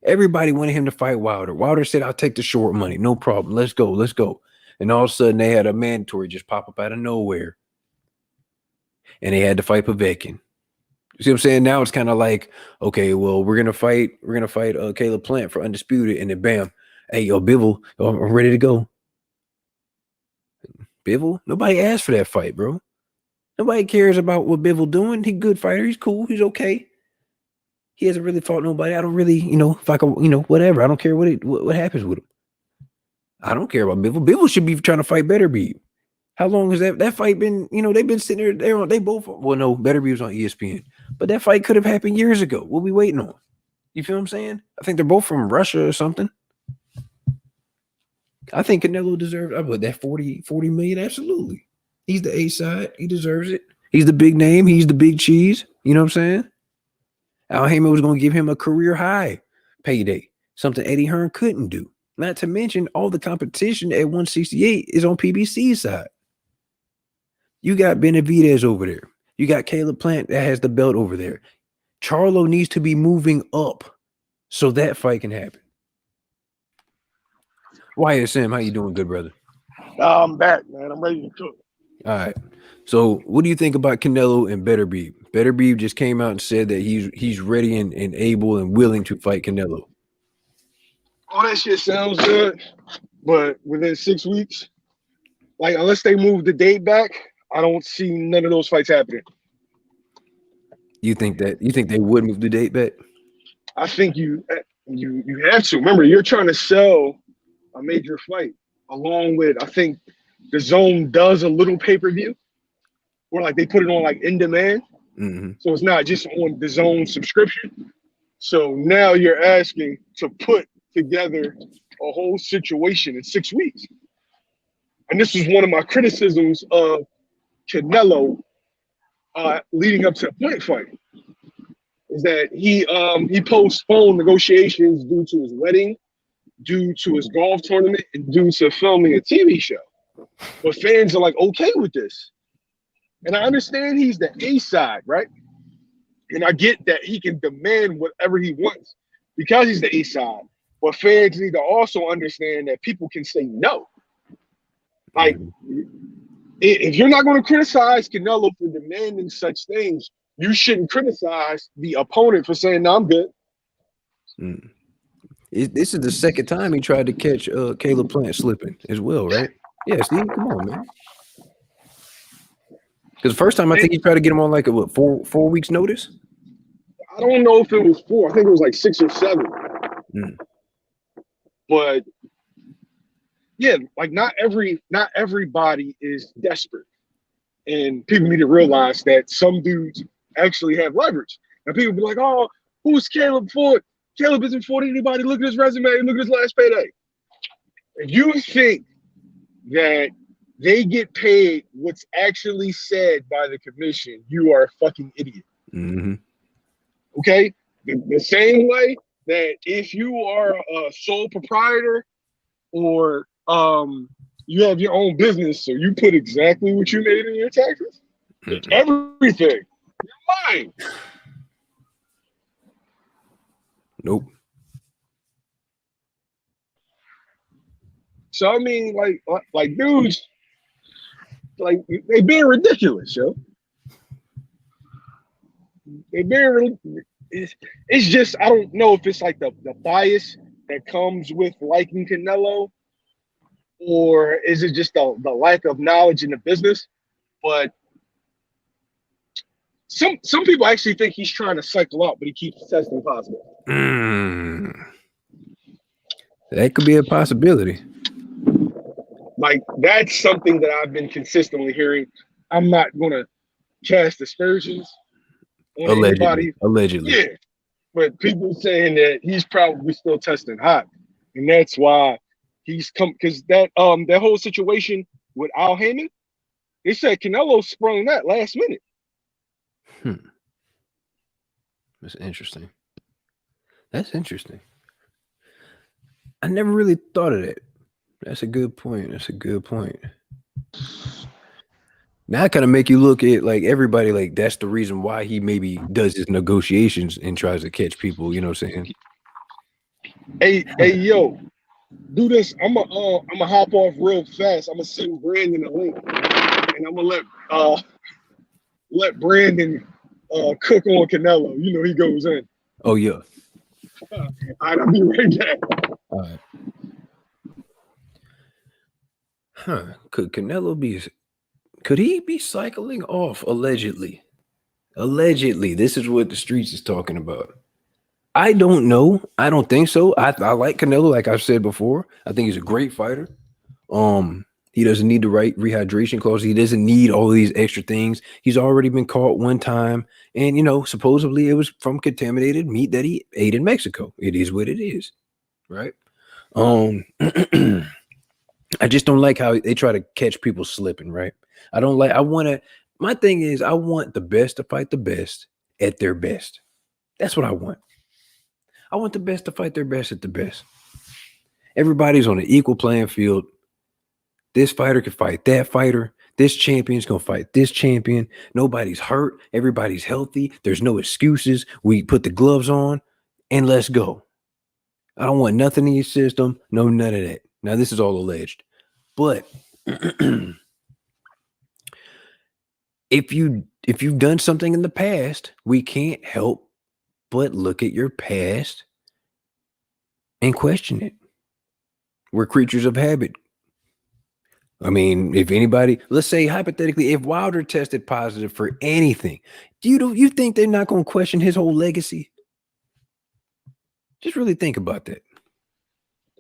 Everybody wanted him to fight Wilder. Wilder said, I'll take the short money. No problem. Let's go. And all of a sudden they had a mandatory just pop up out of nowhere. And they had to fight Povetkin. You see what I'm saying? Now it's kind of like, okay, well, we're gonna fight Caleb Plant for undisputed, and then bam, hey, yo, Bivol, I'm ready to go. Bivol? Nobody asked for that fight, bro. Nobody cares about what Bivol doing. He's a good fighter. He's cool. He's okay. He hasn't really fought nobody. I don't really, if I can, whatever. I don't care what happens with him. I don't care about Bivol. Bivol should be trying to fight Beterbiev. How long has that fight been? They've been sitting there. They both. Well, no, Beterbiev was on ESPN, but that fight could have happened years ago. What we waiting on? You feel what I'm saying? I think they're both from Russia or something. I think Canelo deserves. I put that 40 million. Absolutely. He's the A side. He deserves it. He's the big name. He's the big cheese. You know what I'm saying? Al Heyman was going to give him a career high payday, something Eddie Hearn couldn't do. Not to mention all the competition at 168 is on PBC's side. You got Benavidez over there. You got Caleb Plant that has the belt over there. Charlo needs to be moving up so that fight can happen. YSM, how you doing, good brother? I'm back, man. I'm ready to cook. All right. So what do you think about Canelo and Beterbiev? Beterbiev just came out and said that he's ready and able and willing to fight Canelo. all that shit sounds good, but within 6 weeks, like unless they move the date back, I don't see none of those fights happening. You think they would move the date back? I think you have to. Remember, you're trying to sell a major fight along with, I think the Zone does a little pay-per-view where like they put it on like in demand. Mm-hmm. So it's not just on the Zone subscription. So now you're asking to put together a whole situation in 6 weeks. And this was one of my criticisms of Canelo leading up to the point fight, is that he postponed negotiations due to his wedding, due to his golf tournament, and due to filming a TV show. But fans are like okay with this. And I understand he's the A side, right? And I get that he can demand whatever he wants because he's the A side. But fans need to also understand that people can say no. Like, if you're not going to criticize Canelo for demanding such things, you shouldn't criticize the opponent for saying, no, I'm good. This is the second time he tried to catch Caleb Plant slipping as well, right? Yeah, Steve, come on, man. Because the first time I think he tried to get him on like a 4 weeks notice. I don't know if it was 4. I think it was like 6 or 7. But yeah, like not everybody is desperate, and people need to realize that some dudes actually have leverage. And people be like, "Oh, who's Caleb Ford? Caleb isn't Ford anybody. Look at his resume. Look at his last payday." If you think that they get paid what's actually said by the commission, you are a fucking idiot. Mm-hmm. Okay? The same way that if you are a sole proprietor or you have your own business, so you put exactly what you made in your taxes, everything. You're lying. Nope. So I mean, like dudes, like they being ridiculous, yo. They being it's just I don't know if it's like the bias that comes with liking Canelo, or is it just the lack of knowledge in the business? But some people actually think he's trying to cycle out, but he keeps testing positive. That could be a possibility. Like that's something that I've been consistently hearing. I'm not gonna cast aspersions on anybody. Allegedly. Yeah. But people saying that he's probably still testing hot. And that's why he's come, because that whole situation with Al Heyman, they said Canelo sprung that last minute. That's interesting. That's interesting. I never really thought of that. That's a good point. That's a good point. Now I kind of make you look at like everybody like that's the reason why he maybe does his negotiations and tries to catch people. You know what I'm saying? Hey, yo, do this. I'm gonna hop off real fast. I'm gonna send Brandon a link, and I'm gonna let Brandon cook on Canelo. You know he goes in. Oh yeah. All right, I'll be right back. All right. Huh? Could he be cycling off allegedly? Allegedly, this is what the streets is talking about. I don't know. I don't think so. I like Canelo, like I've said before. I think he's a great fighter. He doesn't need the right rehydration clause. He doesn't need all of these extra things. He's already been caught one time, and supposedly it was from contaminated meat that he ate in Mexico. It is what it is, right? I just don't like how they try to catch people slipping, right? My thing is I want the best to fight the best at their best. That's what I want. I want the best to fight their best at the best. Everybody's on an equal playing field. This fighter can fight that fighter. This champion's going to fight this champion. Nobody's hurt. Everybody's healthy. There's no excuses. We put the gloves on and let's go. I don't want nothing in your system. No, none of that. Now, this is all alleged. But if you've done something in the past, we can't help but look at your past and question it. We're creatures of habit. I mean, if anybody, let's say hypothetically, if Wilder tested positive for anything, you think they're not going to question his whole legacy? Just really think about that.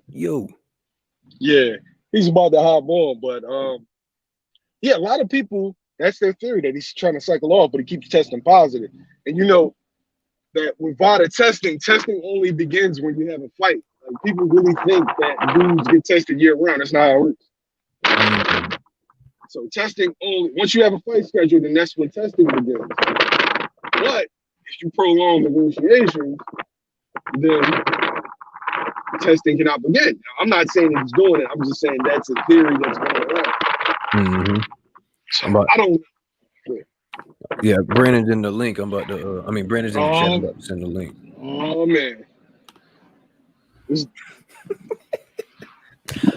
Yo. Yeah, he's about to hop on, but yeah, a lot of people, that's their theory, that he's trying to cycle off, but he keeps testing positive. And you know that with VADA testing only begins when you have a fight. Like, people really think that dudes get tested year round. That's not how it works. Mm-hmm. So testing only, once you have a fight scheduled, then that's when testing begins. But if you prolong negotiations, then testing cannot begin. Now, I'm not saying he's doing it. I'm just saying that's a theory that's going on. Mm-hmm. So I don't. Yeah, Brandon's in the link. Brandon's in the chat. I'm about to send the link. Oh man,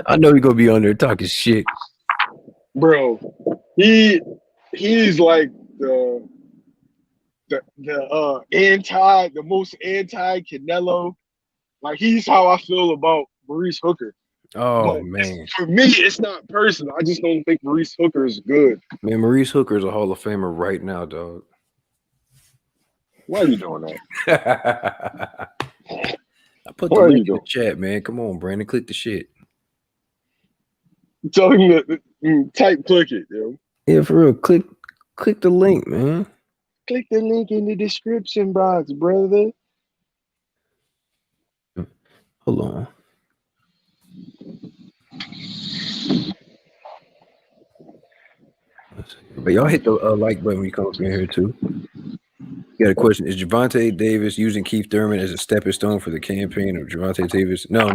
I know he's gonna be on there talking shit, bro. He's like the most anti Canelo. Like, he's how I feel about Maurice Hooker. Oh, But man. for me, it's not personal. I just don't think Maurice Hooker is good. Man, Maurice Hooker is a Hall of Famer right now, dog. Why are you doing that? I put the link in the chat, man. Come on, Brandon. Click the shit. Tell him to click it, yo. Yeah, for real. Click the link, man. Click the link in the description box, brother. Hold on. But y'all hit the like button when you come up in here too. You got a question? Is Gervonta Davis using Keith Thurman as a stepping stone for the campaign of Gervonta Davis? No.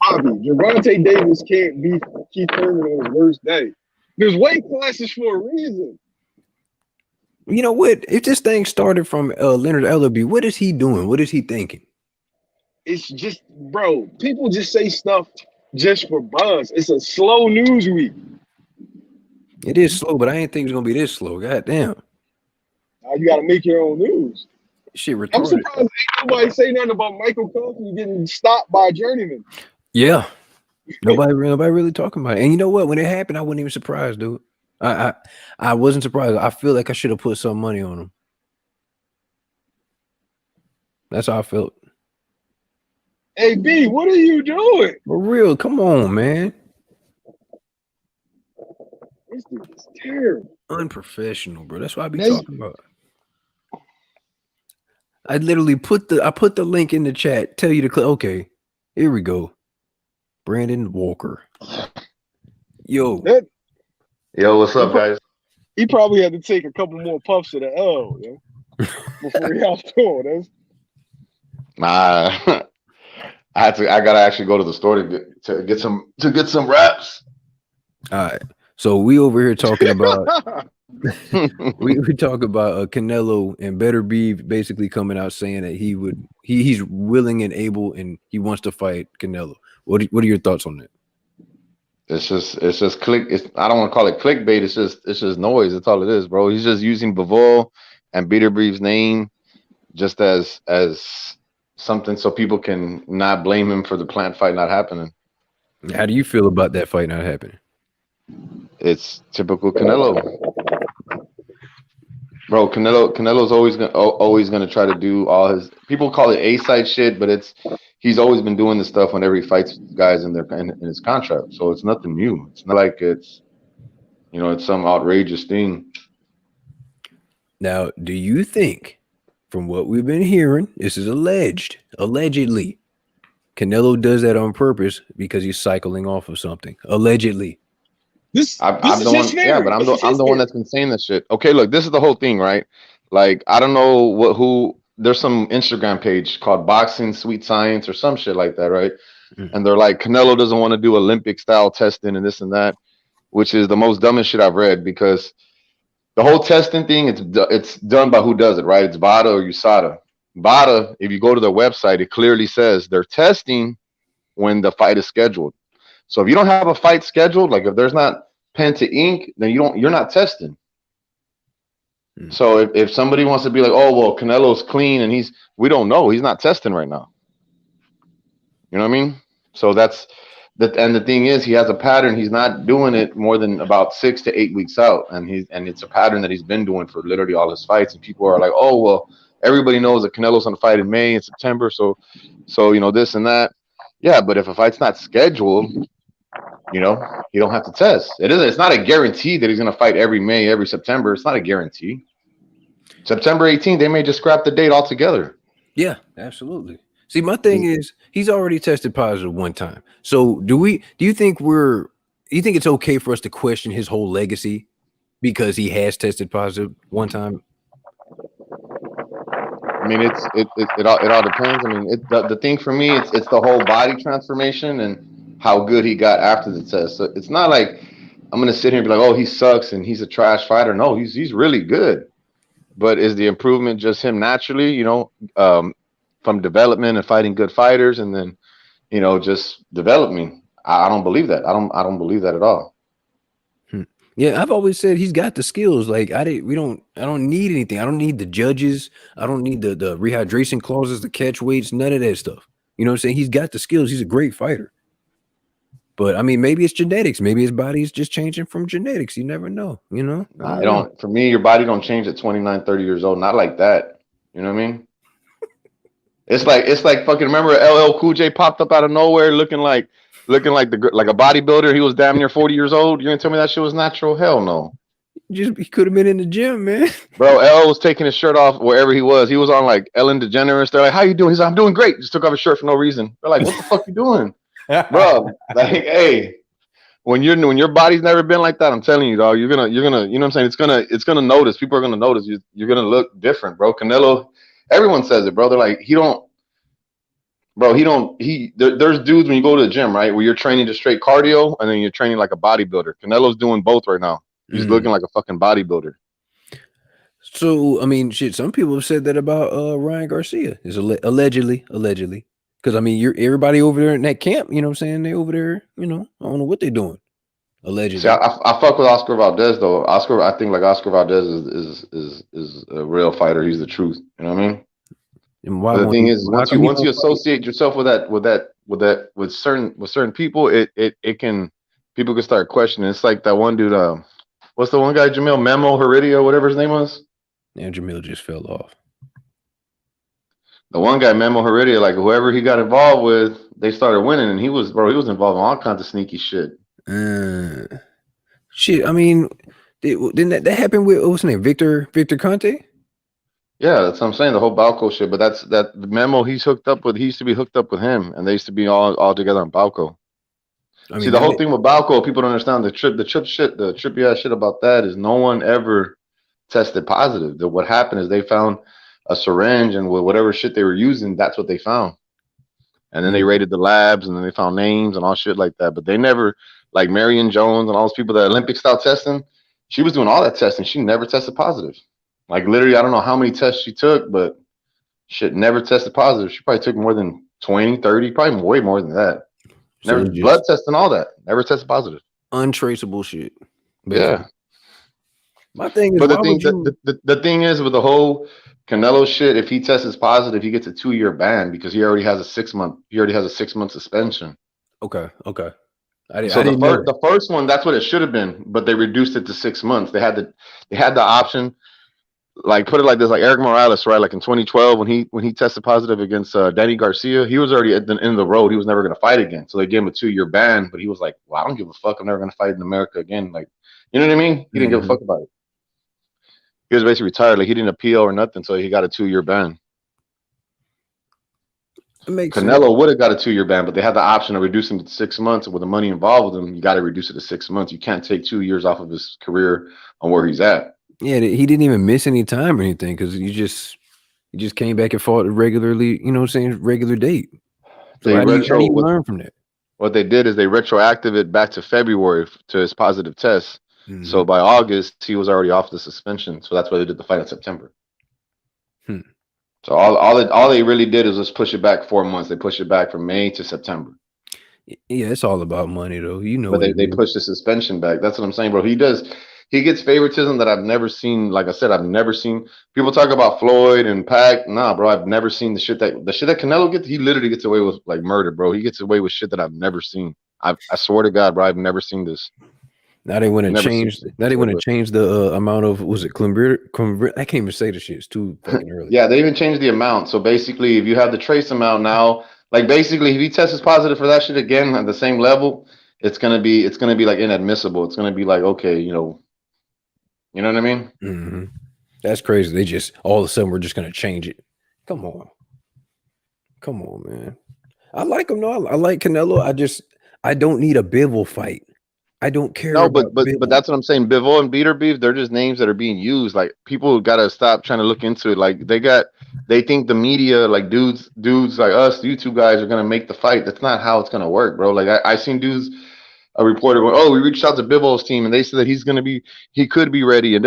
Gervonta Davis can't beat Keith Thurman on his worst day. There's weight classes for a reason. You know what? If this thing started from Leonard Ellerby, what is he doing? What is he thinking? It's just, bro, people just say stuff just for buzz. It's a slow news week. It is slow, but I ain't think it's gonna be this slow. God damn. Now you gotta make your own news. Shit retarded. I'm surprised ain't nobody say nothing about Michael Coffey getting stopped by a journeyman. Yeah. Nobody really talking about it. And you know what? When it happened, I wasn't even surprised, dude. I wasn't surprised. I feel like I should have put some money on him. That's how I felt. Hey, B, what are you doing? For real, come on, man. This dude is terrible. Unprofessional, bro. That's what I be talking about. I literally put the link in the chat. Tell you to click. Okay, here we go. Brandon Walker. Yo, what's up, guys? He probably had to take a couple more puffs of the L, yo, before he hopped on. Nah, I gotta actually go to the store to get some wraps. All right. So we over here talking about we talk about Canelo and Beterbiev basically coming out saying that he's willing and able and he wants to fight Canelo. What are your thoughts on that? It's just click. I don't want to call it clickbait. It's just noise. That's all it is, bro. He's just using Bivol and Beterbiev's name just as something so people can not blame him for the planned fight not happening. How do you feel about that fight not happening? It's typical Canelo, bro. Canelo's always gonna try to do all his. People call it A-side shit, but he's always been doing this stuff whenever he fights guys in his contract. So it's nothing new. It's not like it's some outrageous thing. Now, do you think, from what we've been hearing, this is allegedly, Canelo does that on purpose because he's cycling off of something? Allegedly. I'm the one that's been saying this shit. Okay, look, this is the whole thing, right? Like, I don't know there's some Instagram page called Boxing Sweet Science or some shit like that, right? Mm-hmm. And they're like, Canelo doesn't want to do Olympic style testing and this and that, which is the most dumbest shit I've read, because the whole testing thing, it's done by who does it, right? It's VADA or USADA. VADA, if you go to their website, it clearly says they're testing when the fight is scheduled. So if you don't have a fight scheduled, like if there's not pen to ink, then you're not testing. Mm-hmm. So if somebody wants to be like, oh well, Canelo's clean and we don't know, he's not testing right now. You know what I mean? So that's and the thing is, he has a pattern. He's not doing it more than about 6 to 8 weeks out, and it's a pattern that he's been doing for literally all his fights. And people are like, oh well, everybody knows that Canelo's going to fight in May and September, so this and that. Yeah, but if a fight's not scheduled, you don't have to test. It's not a guarantee that he's going to fight every May, every September. It's not a guarantee. September 18th, they may just scrap the date altogether. Yeah, absolutely. See, my thing is, he's already tested positive one time. So do you think it's okay for us to question his whole legacy because he has tested positive one time? I mean, it all depends. I mean, the thing for me, it's the whole body transformation and how good he got after the test. So it's not like I'm gonna sit here and be like, oh, he sucks and he's a trash fighter. No, he's really good. But is the improvement just him naturally, from development and fighting good fighters and then, just developing? I don't believe that. I don't believe that at all. Yeah, I've always said he's got the skills. Like I don't need anything. I don't need the judges. I don't need the rehydration clauses, the catch weights, none of that stuff. You know what I'm saying? He's got the skills. He's a great fighter. But I mean, maybe it's genetics. Maybe his body's just changing from genetics. You never know, I don't. For me, your body don't change at 29, 30 years old. Not like that. You know what I mean? It's like fucking. Remember, LL Cool J popped up out of nowhere, looking like a bodybuilder. He was damn near 40 years old. You're gonna tell me that shit was natural? Hell no. He could have been in the gym, man. Bro, LL was taking his shirt off wherever he was. He was on like Ellen DeGeneres. They're like, "How you doing?" He's like, "I'm doing great." Just took off his shirt for no reason. They're like, "What the fuck you doing?" Bro, like, hey, when your body's never been like that, I'm telling you, dog, you're gonna, you know what I'm saying? It's gonna notice. People are gonna notice you. You're gonna look different, bro. Canelo, everyone says it, bro. They're like, there's dudes when you go to the gym, right, where you're training just straight cardio and then you're training like a bodybuilder. Canelo's doing both right now. He's looking like a fucking bodybuilder. So, I mean, shit, some people have said that about Ryan Garcia. Is allegedly. Because I mean, everybody over there in that camp, you know what I'm saying? They over there, I don't know what they're doing. Allegedly. See, I fuck with Oscar Valdez though. I think like Oscar Valdez is a real fighter. He's the truth. You know what I mean? And why the thing is, once you associate yourself with certain people, people can start questioning. It's like that one dude. What's the one guy? Jamil Memo Heredia, whatever his name was. Yeah, Jamil just fell off. The one guy, Memo Heredia, like whoever he got involved with, they started winning, and he was involved in all kinds of sneaky shit. Shit, I mean, didn't that happen with what's his name, Victor Conte? Yeah, that's what I'm saying. The whole Balco shit, but that Memo he's hooked up with. He used to be hooked up with him, and they used to be all together on Balco. I mean, see, the whole thing with Balco, people don't understand the trippy ass shit about that is no one ever tested positive. What happened is they found a syringe, and with whatever shit they were using, that's what they found. And then they raided the labs, and then they found names and all shit like that. But they never, like Marion Jones and all those people that Olympic style testing, she was doing all that testing. She never tested positive. Like literally, I don't know how many tests she took, but shit never tested positive. She probably took more than 20, 30, probably way more than that. Never blood testing, all that. Never tested positive. Untraceable shit. Basically. Yeah. My thing is, but the thing is with the whole Canelo shit, if he tests positive, he gets a 2-year ban because he already has a 6-month suspension. Okay. The first one, that's what it should have been, but they reduced it to 6 months. They had the option, like put it like this, like Eric Morales, right? Like in 2012 when he tested positive against Danny Garcia, he was already at the end of the road. He was never going to fight again, so they gave him a 2-year ban. But he was like, "Well, I don't give a fuck. I'm never going to fight in America again." Like, you know what I mean? He didn't give a fuck about it. He was basically retired. Like he didn't appeal or nothing, so he got a 2-year ban. Canelo would have got a 2-year ban, but they had the option of reducing it to 6 months. With the money involved with him, you got to reduce it to 6 months. You can't take 2 years off of his career on where he's at. Yeah, he didn't even miss any time or anything because he just came back and fought regularly. You know what I'm saying? Regular date. So how do you learn from that? What they did is they retroactive it back to February to his positive test. Mm-hmm. So by August, he was already off the suspension. So that's why they did the fight in September. So all they really did is just push it back 4 months. They pushed it back from May to September. Yeah, it's all about money, though. But they pushed the suspension back. That's what I'm saying, bro. He he gets favoritism that I've never seen. Like I said, I've never seen people talk about Floyd and Pac. Nah, bro, I've never seen the shit that Canelo gets. He literally gets away with like murder, bro. He gets away with shit that I've never seen. I swear to God, bro, I've never seen this. Now they want to change. Now they want to change the amount of I can't even say the shit. It's too fucking early. Yeah, they even changed the amount. So basically, if you have the trace amount now, like basically, if he tests positive for that shit again at the same level, it's gonna be like inadmissible. It's gonna be like, okay, you know what I mean? Mm-hmm. That's crazy. They just all of a sudden we're just gonna change it. Come on, man. I like him though. I like Canelo. I don't need a Bivol fight. I don't care. No, but that's what I'm saying. Bivol and Beterbiev, they're just names that are being used. Like people gotta stop trying to look into it. Like they think the media, like dudes like us, YouTube guys, are gonna make the fight. That's not how it's gonna work, bro. Like I seen dudes, a reporter going, "Oh, we reached out to Bivol's team and they said that he could be ready." And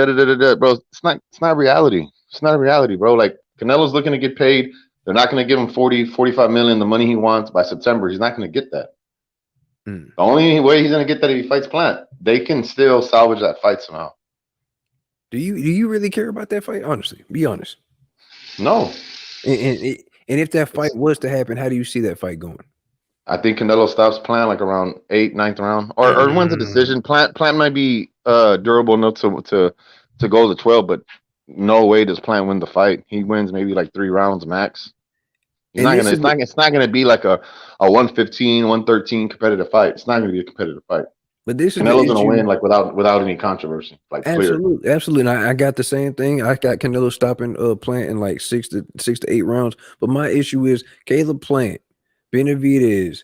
bro. It's not reality. It's not a reality, bro. Like Canelo's looking to get paid. They're not gonna give him 45 million, the money he wants by September. He's not gonna get that. The only way he's gonna get that if he fights Plant. They can still salvage that fight somehow. Do you really care about that fight? Honestly, be honest. No. And if that fight was to happen, how do you see that fight going? I think Canelo stops Plant like around 8th, 9th round, or wins the decision. Plant might be durable enough to go to 12, but no way does Plant win the fight. He wins maybe like 3 rounds max. It's not gonna be like a 115, 113 competitive fight. It's not gonna be a competitive fight. But this is Canelo's gonna win like without any controversy. Like absolutely, clear. absolutely. And I got the same thing. I got Canelo stopping Plant in like 6 to 8 rounds. But my issue is Caleb Plant, Benavidez,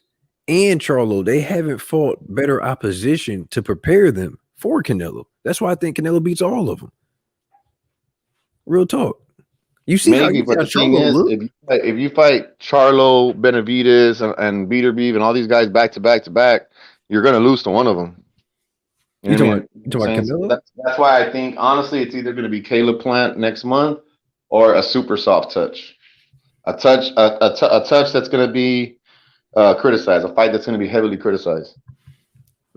and Charlo. They haven't fought better opposition to prepare them for Canelo. That's why I think Canelo beats all of them. Real talk. You see maybe, but the thing is, if you fight Charlo, Benavidez, and Beterbiev, and all these guys back to back, you're gonna lose to one of them. You talking about Canelo? That's why I think honestly, it's either gonna be Caleb Plant next month or a super soft touch, a touch that's gonna be criticized, a fight that's gonna be heavily criticized.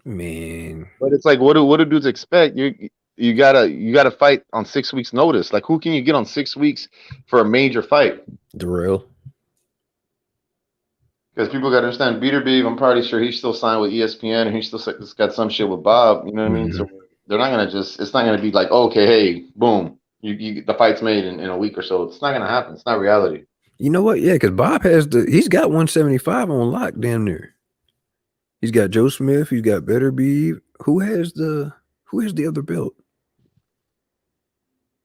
Man, but it's like, what do dudes expect? You gotta fight on 6 weeks' notice. Like, who can you get on 6 weeks for a major fight? Darrell. Because people gotta understand, Beterbiev, I'm pretty sure he's still signed with ESPN and he's still got some shit with Bob. You know what I mean? So they're not gonna it's not gonna be like, okay, hey, boom, the fight's made in a week or so. It's not gonna happen. It's not reality. You know what? Yeah, because Bob he's got 175 on lock damn near. He's got Joe Smith. He's got Beterbiev. Who has the other belt?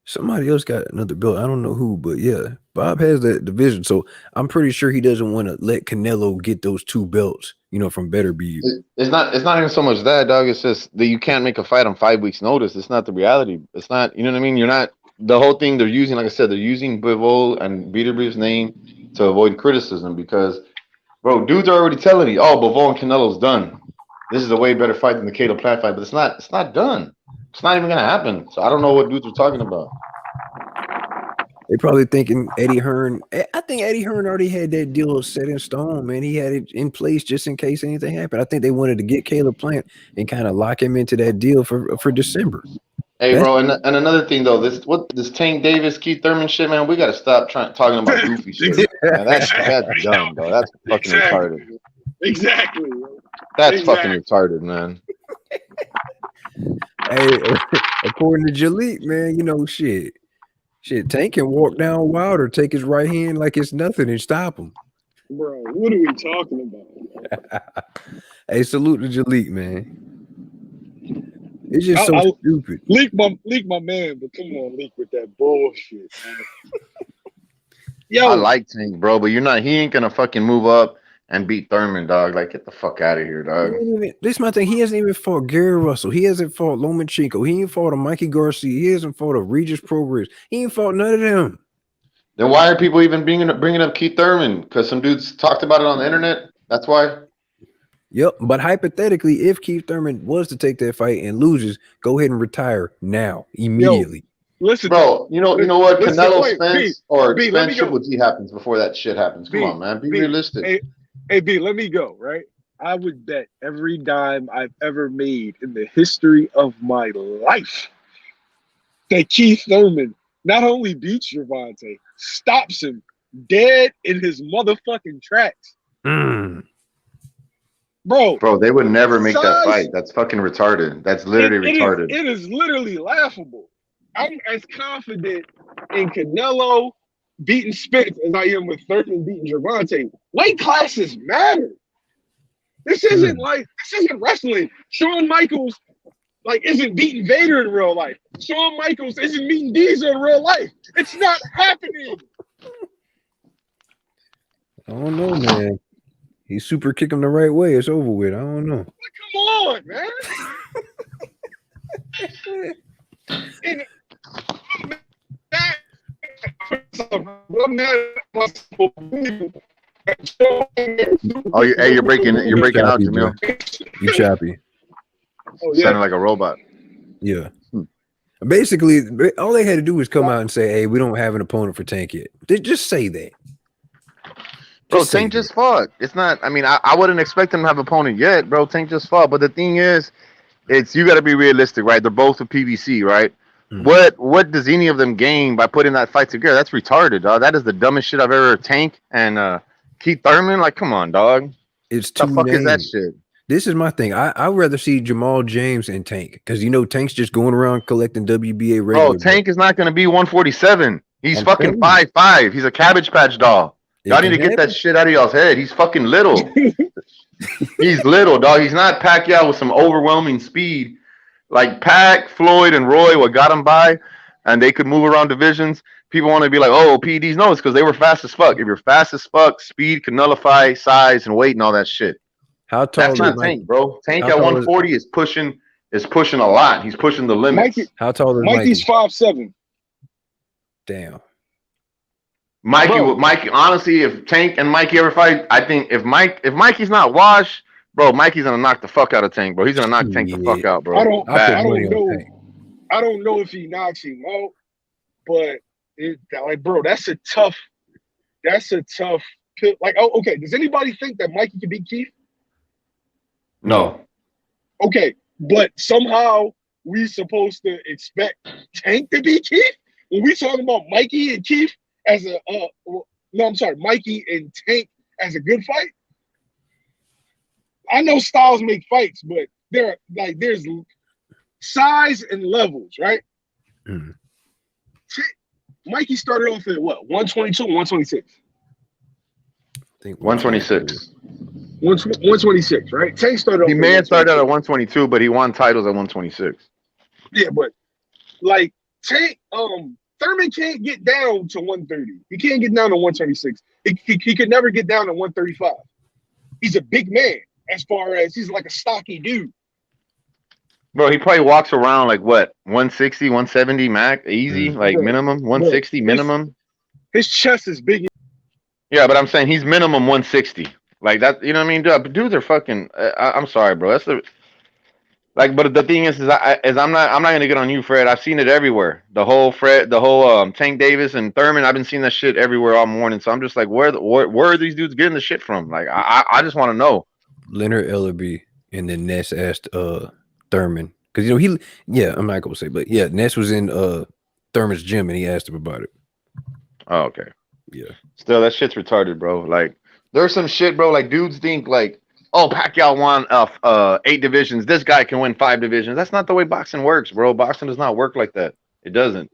Somebody else got another belt. I don't know who, but yeah, Bob has that division. So I'm pretty sure he doesn't want to let Canelo get those 2 belts, from Beterbiev. It's not even so much that, dog. It's just that you can't make a fight on 5 weeks' notice. It's not the reality. It's not, you know what I mean? You're not, the whole thing they're using, like I said, they're using Bivol and Beterbiev's name to avoid criticism because, bro, dudes are already telling me, oh, Bivol and Canelo's done. This is a way better fight than the Caleb Plant fight, but it's not done. It's not even gonna happen. So I don't know what dudes are talking about. They probably thinking Eddie Hearn. I think Eddie Hearn already had that deal set in stone, man. He had it in place just in case anything happened. I think they wanted to get Caleb Plant and kind of lock him into that deal for December. Hey, bro, and another thing though, this Tank Davis, Keith Thurman shit, man, we gotta stop talking about goofy shit. Man, that's dumb, bro. That's fucking retarded. Exactly. That's fucking retarded, man. Hey, according to Jalik, man, shit, Tank can walk down Wilder, take his right hand like it's nothing and stop him. Bro, what are we talking about? Hey, salute to Jalik, man. It's just so stupid. Leak my man, but come on, Leak with that bullshit, man. Yo, I like Tank, bro, but he ain't gonna fucking move up and beat Thurman, dog. Like, get the fuck out of here, dog. This is my thing. He hasn't even fought Gary Russell. He hasn't fought Lomachenko. He ain't fought a Mikey Garcia. He hasn't fought a Regis Progress. He ain't fought none of them. Then why are people even bringing up Keith Thurman? Because some dudes talked about it on the internet? That's why? Yep. But hypothetically, if Keith Thurman was to take that fight and loses, go ahead and retire now, immediately. Listen, bro, you know what? Canelo, Spence, or Spence Triple G happens before that shit happens. Come on, man. Be realistic. Hey, B, let me go, right? I would bet every dime I've ever made in the history of my life that Keith Thurman not only beats Gervonta, stops him dead in his motherfucking tracks. Bro, they would never make that fight. That's fucking retarded. That's literally retarded. It is literally laughable. I'm as confident in Canelo beating Spence as I am with Thurman beating Gervonta. Weight classes matter. This isn't wrestling. Shawn Michaels isn't beating Vader in real life. Shawn Michaels isn't beating Diesel in real life. It's not happening. I don't know, man. He super kick him the right way. It's over with. I don't know. Come on, man. You're breaking out, Jamil. You choppy. Oh, yeah. Sounding like a robot. Yeah. Basically, all they had to do was come out and say, "Hey, we don't have an opponent for Tank yet." They just say that. Bro, Tank just fought. It's not. I mean, I wouldn't expect him to have an opponent yet, bro. Tank just fought. But the thing is, you got to be realistic, right? They're both with PBC, right? What does any of them gain by putting that fight together? That's retarded, dog. That is the dumbest shit I've ever. Tank and Keith Thurman, like, come on, dog. It's the fuck is that shit? This is my thing. I'd rather see Jamal James and Tank because Tank's just going around collecting WBA regular. Oh, Tank is not going to be 147. He's fucking 5'5". He's a Cabbage Patch doll. Y'all need to get that shit out of y'all's head. He's fucking little. He's little, dog. He's not Pacquiao with some overwhelming speed. Like Pac, Floyd, and Roy, what got him by, and they could move around divisions. People want to be like, oh, PEDs. No, it's because they were fast as fuck. If you're fast as fuck, speed can nullify size and weight and all that shit. How tall? That's not Tank, bro. Tank at 140 is pushing a lot. He's pushing the limits. How tall is Mikey's 5'7". Damn. Mikey, honestly, if Tank and Mikey ever fight, I think if Mikey's not washed, bro, Mikey's gonna knock the fuck out of Tank, bro. He's gonna knock Tank the fuck out, bro. I don't know if he knocks him out, but bro, that's a tough pill. Like, oh, okay. Does anybody think that Mikey can beat Keith? No. Okay, but somehow we supposed to expect Tank to beat Keith when we talking about Mikey and Keith as a Mikey and Tank as a good fight. I know styles make fights, but there's size and levels, right? Mm. Mikey started off at what, 122, 126? I think 126. 126, right? Tank started off. He may have started at 122, but he won titles at 126. Yeah, but like Tank, Thurman can't get down to 130. He can't get down to 126. He could never get down to 135. He's a big man as far as he's like a stocky dude. Bro, he probably walks around like what, 160, 170 max, easy, like minimum, 160 minimum. His chest is big. Yeah, but I'm saying he's minimum 160. Like that, you know what I mean? Dudes are fucking. I'm sorry, bro. That's the. Like, but the thing is I'm not gonna get on you, Fred. I've seen it everywhere. The whole Tank Davis and Thurman. I've been seeing that shit everywhere all morning. So I'm just like, where are these dudes getting the shit from? Like, I just want to know. Leonard Ellerby and then Ness asked Thurman because I'm not gonna say, but yeah, Ness was in Thurman's gym and he asked him about it. Oh, okay. Yeah. Still, that shit's retarded, bro. Like, there's some shit, bro. Like, dudes think like, oh, Pacquiao won 8 divisions. This guy can win 5 divisions. That's not the way boxing works, bro. Boxing does not work like that. It doesn't.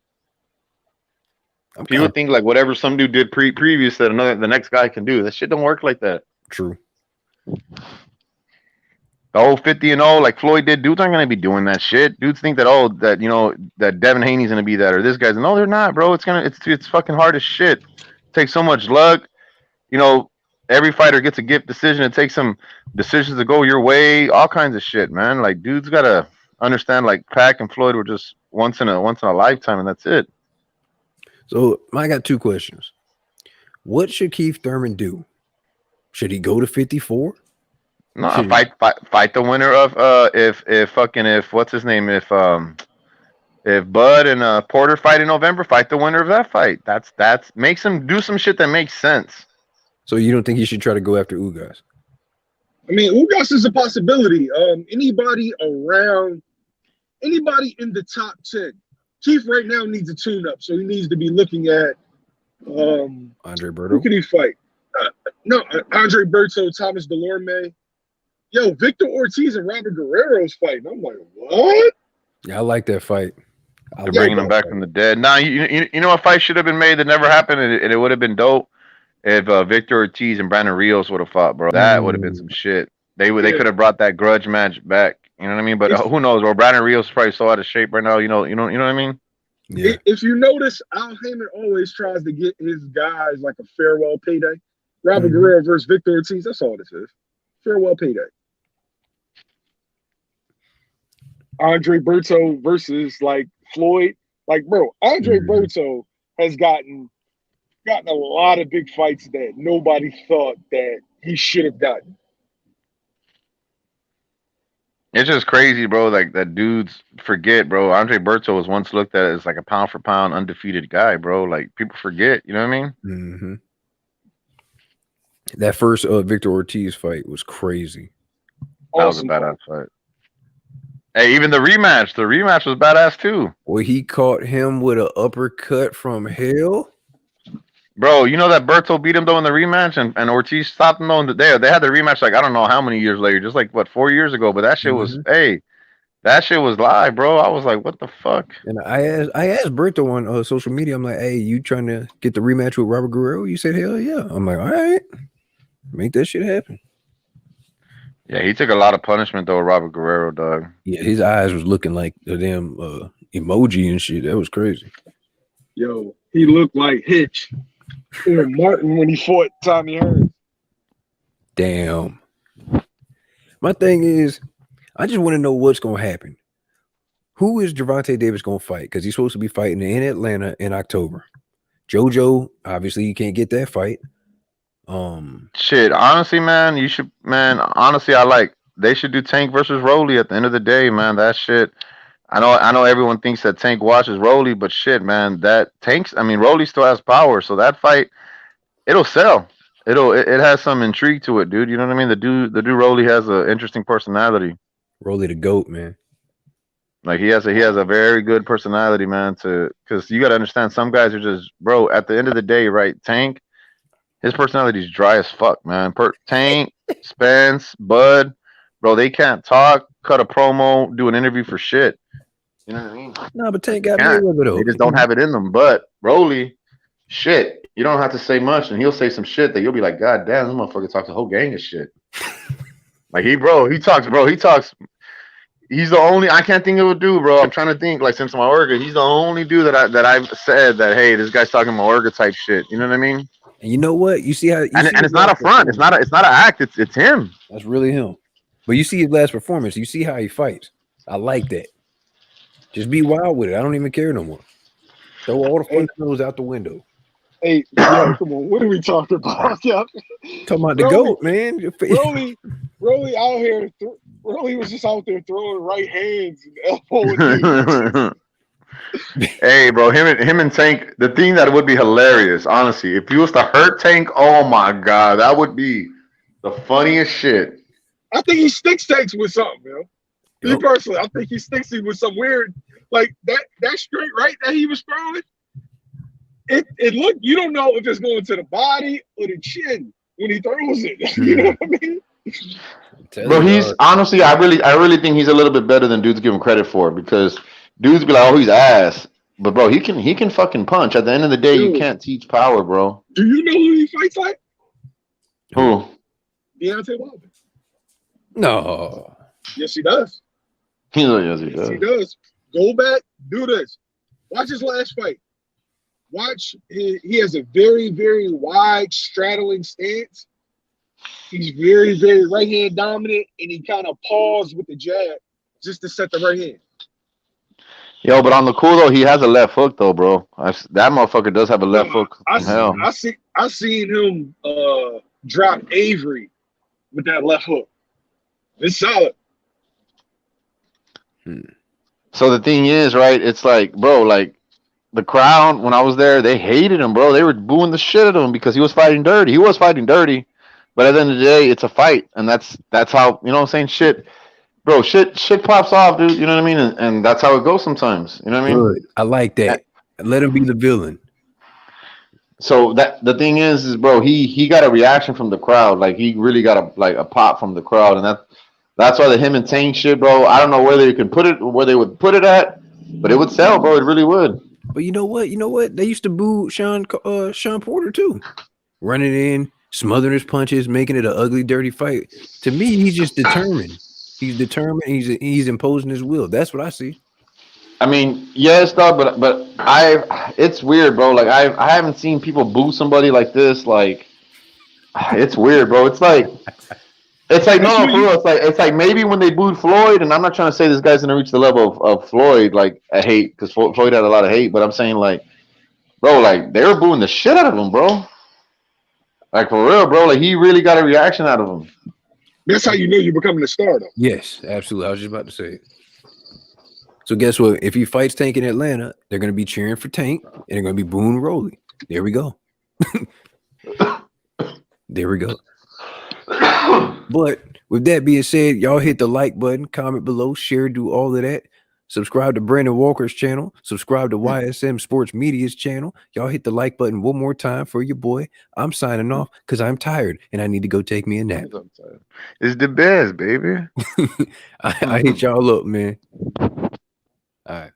People think like whatever some dude did previous that the next guy can do. That shit don't work like that. True. The whole 50-0 like Floyd did. Dudes aren't gonna be doing that shit. Dudes think that that Devin Haney's gonna be that or this guy's. No, they're not, bro. It's fucking hard as shit. It takes so much luck. Every fighter gets a gift decision. It takes some decisions to go your way. All kinds of shit, man. Like, dudes gotta understand. Like, Pac and Floyd were just once in a lifetime, and that's it. So I got 2 questions. What should Keith Thurman do? Should he go to 54? No, fight the winner of if what's his name if Bud and Porter fight in November, fight the winner of that fight. That's makes him do some shit that makes sense. So you don't think he should try to go after Ugas? I mean, Ugas is a possibility. Anybody in the top 10. Keith right now needs a tune-up, so he needs to be looking at Andre Berto. Who could he fight? Andre Berto, Thomas Delorme. Yo, Victor Ortiz and Robert Guerrero's fighting. I'm like, what? Yeah, I like that fight. They're bringing him back from the dead. Now, you know what fight should have been made that never happened, and it would have been dope if Victor Ortiz and Brandon Rios would have fought, bro. That would have been some shit. They could have brought that grudge match back. You know what I mean? But who knows, bro? Brandon Rios is probably so out of shape right now. You know what I mean? Yeah. If you notice, Al Heyman always tries to get his guys like a farewell payday. Robert Guerrero versus Victor Ortiz. That's all this is. Farewell payday. Andre Berto versus like Floyd. Like, bro, Andre Berto has gotten a lot of big fights that nobody thought that he should have gotten. It's just crazy, bro. Like that dudes forget, bro. Andre Berto was once looked at as like a pound for pound undefeated guy, bro. Like people forget, you know what I mean? Mm-hmm. That first Victor Ortiz fight was crazy. That was a badass fight. Hey, even the rematch was badass too. Well, he caught him with an uppercut from hell. Bro, you know that Berto beat him though in the rematch, and Ortiz stopped him though. They had the rematch like I don't know how many years later, just like what 4 years ago. But that shit was that shit was live, bro. I was like, what the fuck? And I asked Berto on social media. I'm like, hey, you trying to get the rematch with Robert Guerrero? You said hell yeah. I'm like, all right, make that shit happen. Yeah, he took a lot of punishment though, Robert Guerrero, dog. Yeah, his eyes was looking like the damn emoji and shit. That was crazy. Yo, he looked like Hitch or Martin when he fought Tommy Hearns. Damn. My thing is, I just want to know what's going to happen. Who is Gervonta Davis going to fight? Because he's supposed to be fighting in Atlanta in October. JoJo, obviously, you can't get that fight. Shit, honestly, man, they should do Tank versus Rolly at the end of the day, man. That shit. I know everyone thinks that Tank watches Rolly, but shit, man, Rolly still has power, so that fight, it'll sell. It has some intrigue to it, dude. You know what I mean? The dude Rolly has an interesting personality. Rolly the GOAT, man. Like he has a very good personality, man. Because you got to understand, some guys are just, bro. At the end of the day, right? Tank, his personality is dry as fuck, man. Tank, Spence, Bud, bro, they can't talk, cut a promo, do an interview for shit. You know what I mean? No, but Tank got Mayweather though. They just don't have it in them. But Rolly, shit, you don't have to say much, and he'll say some shit that you'll be like, God damn, this motherfucker talks a whole gang of shit. Like he talks. He's the only, I can't think of a dude, bro. I'm trying to think, like, since my Orga, he's the only dude that I've said that, hey, this guy's talking my Orga type shit. You know what I mean? And you know what? You see how, and it's not a front. It's not an act. It's him. That's really him. But you see his last performance. You see how he fights. I like that. Just be wild with it. I don't even care no more. Throw all the fundamentals out the window. Hey, yo, come on. What are we talking about? Yeah. Talking about the GOAT, man. Rolly out here. Rolly was just out there throwing right hands and elbows. Hey, bro, him and Tank. The thing that would be hilarious, honestly, if he was to hurt Tank, oh my god, that would be the funniest shit. I think he sticks Tanks with something, yo. Me personally, I think he sticks him with some weird, like that straight right that he was throwing. It looked, you don't know if it's going to the body or the chin when he throws it. You know what I mean? Bro, he's honestly, I really think he's a little bit better than dudes give him credit for, because dudes be like, oh, he's ass. But bro, he can fucking punch. At the end of the day, dude, you can't teach power, bro. Do you know who he fights like? Who? Deontay Wilder. No. Yes, he does. Yes, he does. Go back, do this. Watch his last fight. Watch, he has a very, very wide straddling stance. He's very, very right hand dominant, and he kind of paused with the jab just to set the right hand. Yo, but on the cool though, he has a left hook though, bro. That motherfucker does have a left hook. I seen him drop Avery with that left hook. It's solid. So the thing is, right? It's like, bro, like the crowd when I was there, they hated him, bro. They were booing the shit out of him because he was fighting dirty. He was fighting dirty, But at the end of the day, it's a fight, and that's how, you know what I'm saying? Shit, bro, shit pops off, dude. You know what I mean? And that's how it goes sometimes. You know what I mean? Good. I like that. Let him be the villain. So that the thing is bro, he got a reaction from the crowd. Like he really got a pop from the crowd, and that's why the him and Tank shit, bro. I don't know where they could put it, where they would put it at, but it would sell, bro. It really would. But you know what? They used to boo Sean Porter too, running in, smothering his punches, making it an ugly, dirty fight. To me, he's just determined. He's determined. He's imposing his will. That's what I see. I mean, yes, dog, but it's weird, bro. Like I haven't seen people boo somebody like this. Like it's weird, bro. It's like no, for real. It's like maybe when they booed Floyd, and I'm not trying to say this guy's gonna reach the level of Floyd, like a hate, because Floyd had a lot of hate. But I'm saying, like, bro, like they were booing the shit out of him, bro. Like for real, bro. Like he really got a reaction out of him. That's how you know you're becoming a star, though. Yes, absolutely. I was just about to say it. So guess what? If he fights Tank in Atlanta, they're going to be cheering for Tank, and they're going to be booing Rolly. There we go. There we go. But with that being said, y'all hit the like button, comment below, share, do all of that. Subscribe to Brandon Walker's channel. Subscribe to YSM Sports Media's channel. Y'all hit the like button one more time for your boy. I'm signing off because I'm tired and I need to go take me a nap. It's the best, baby. I hit y'all up, man. All right.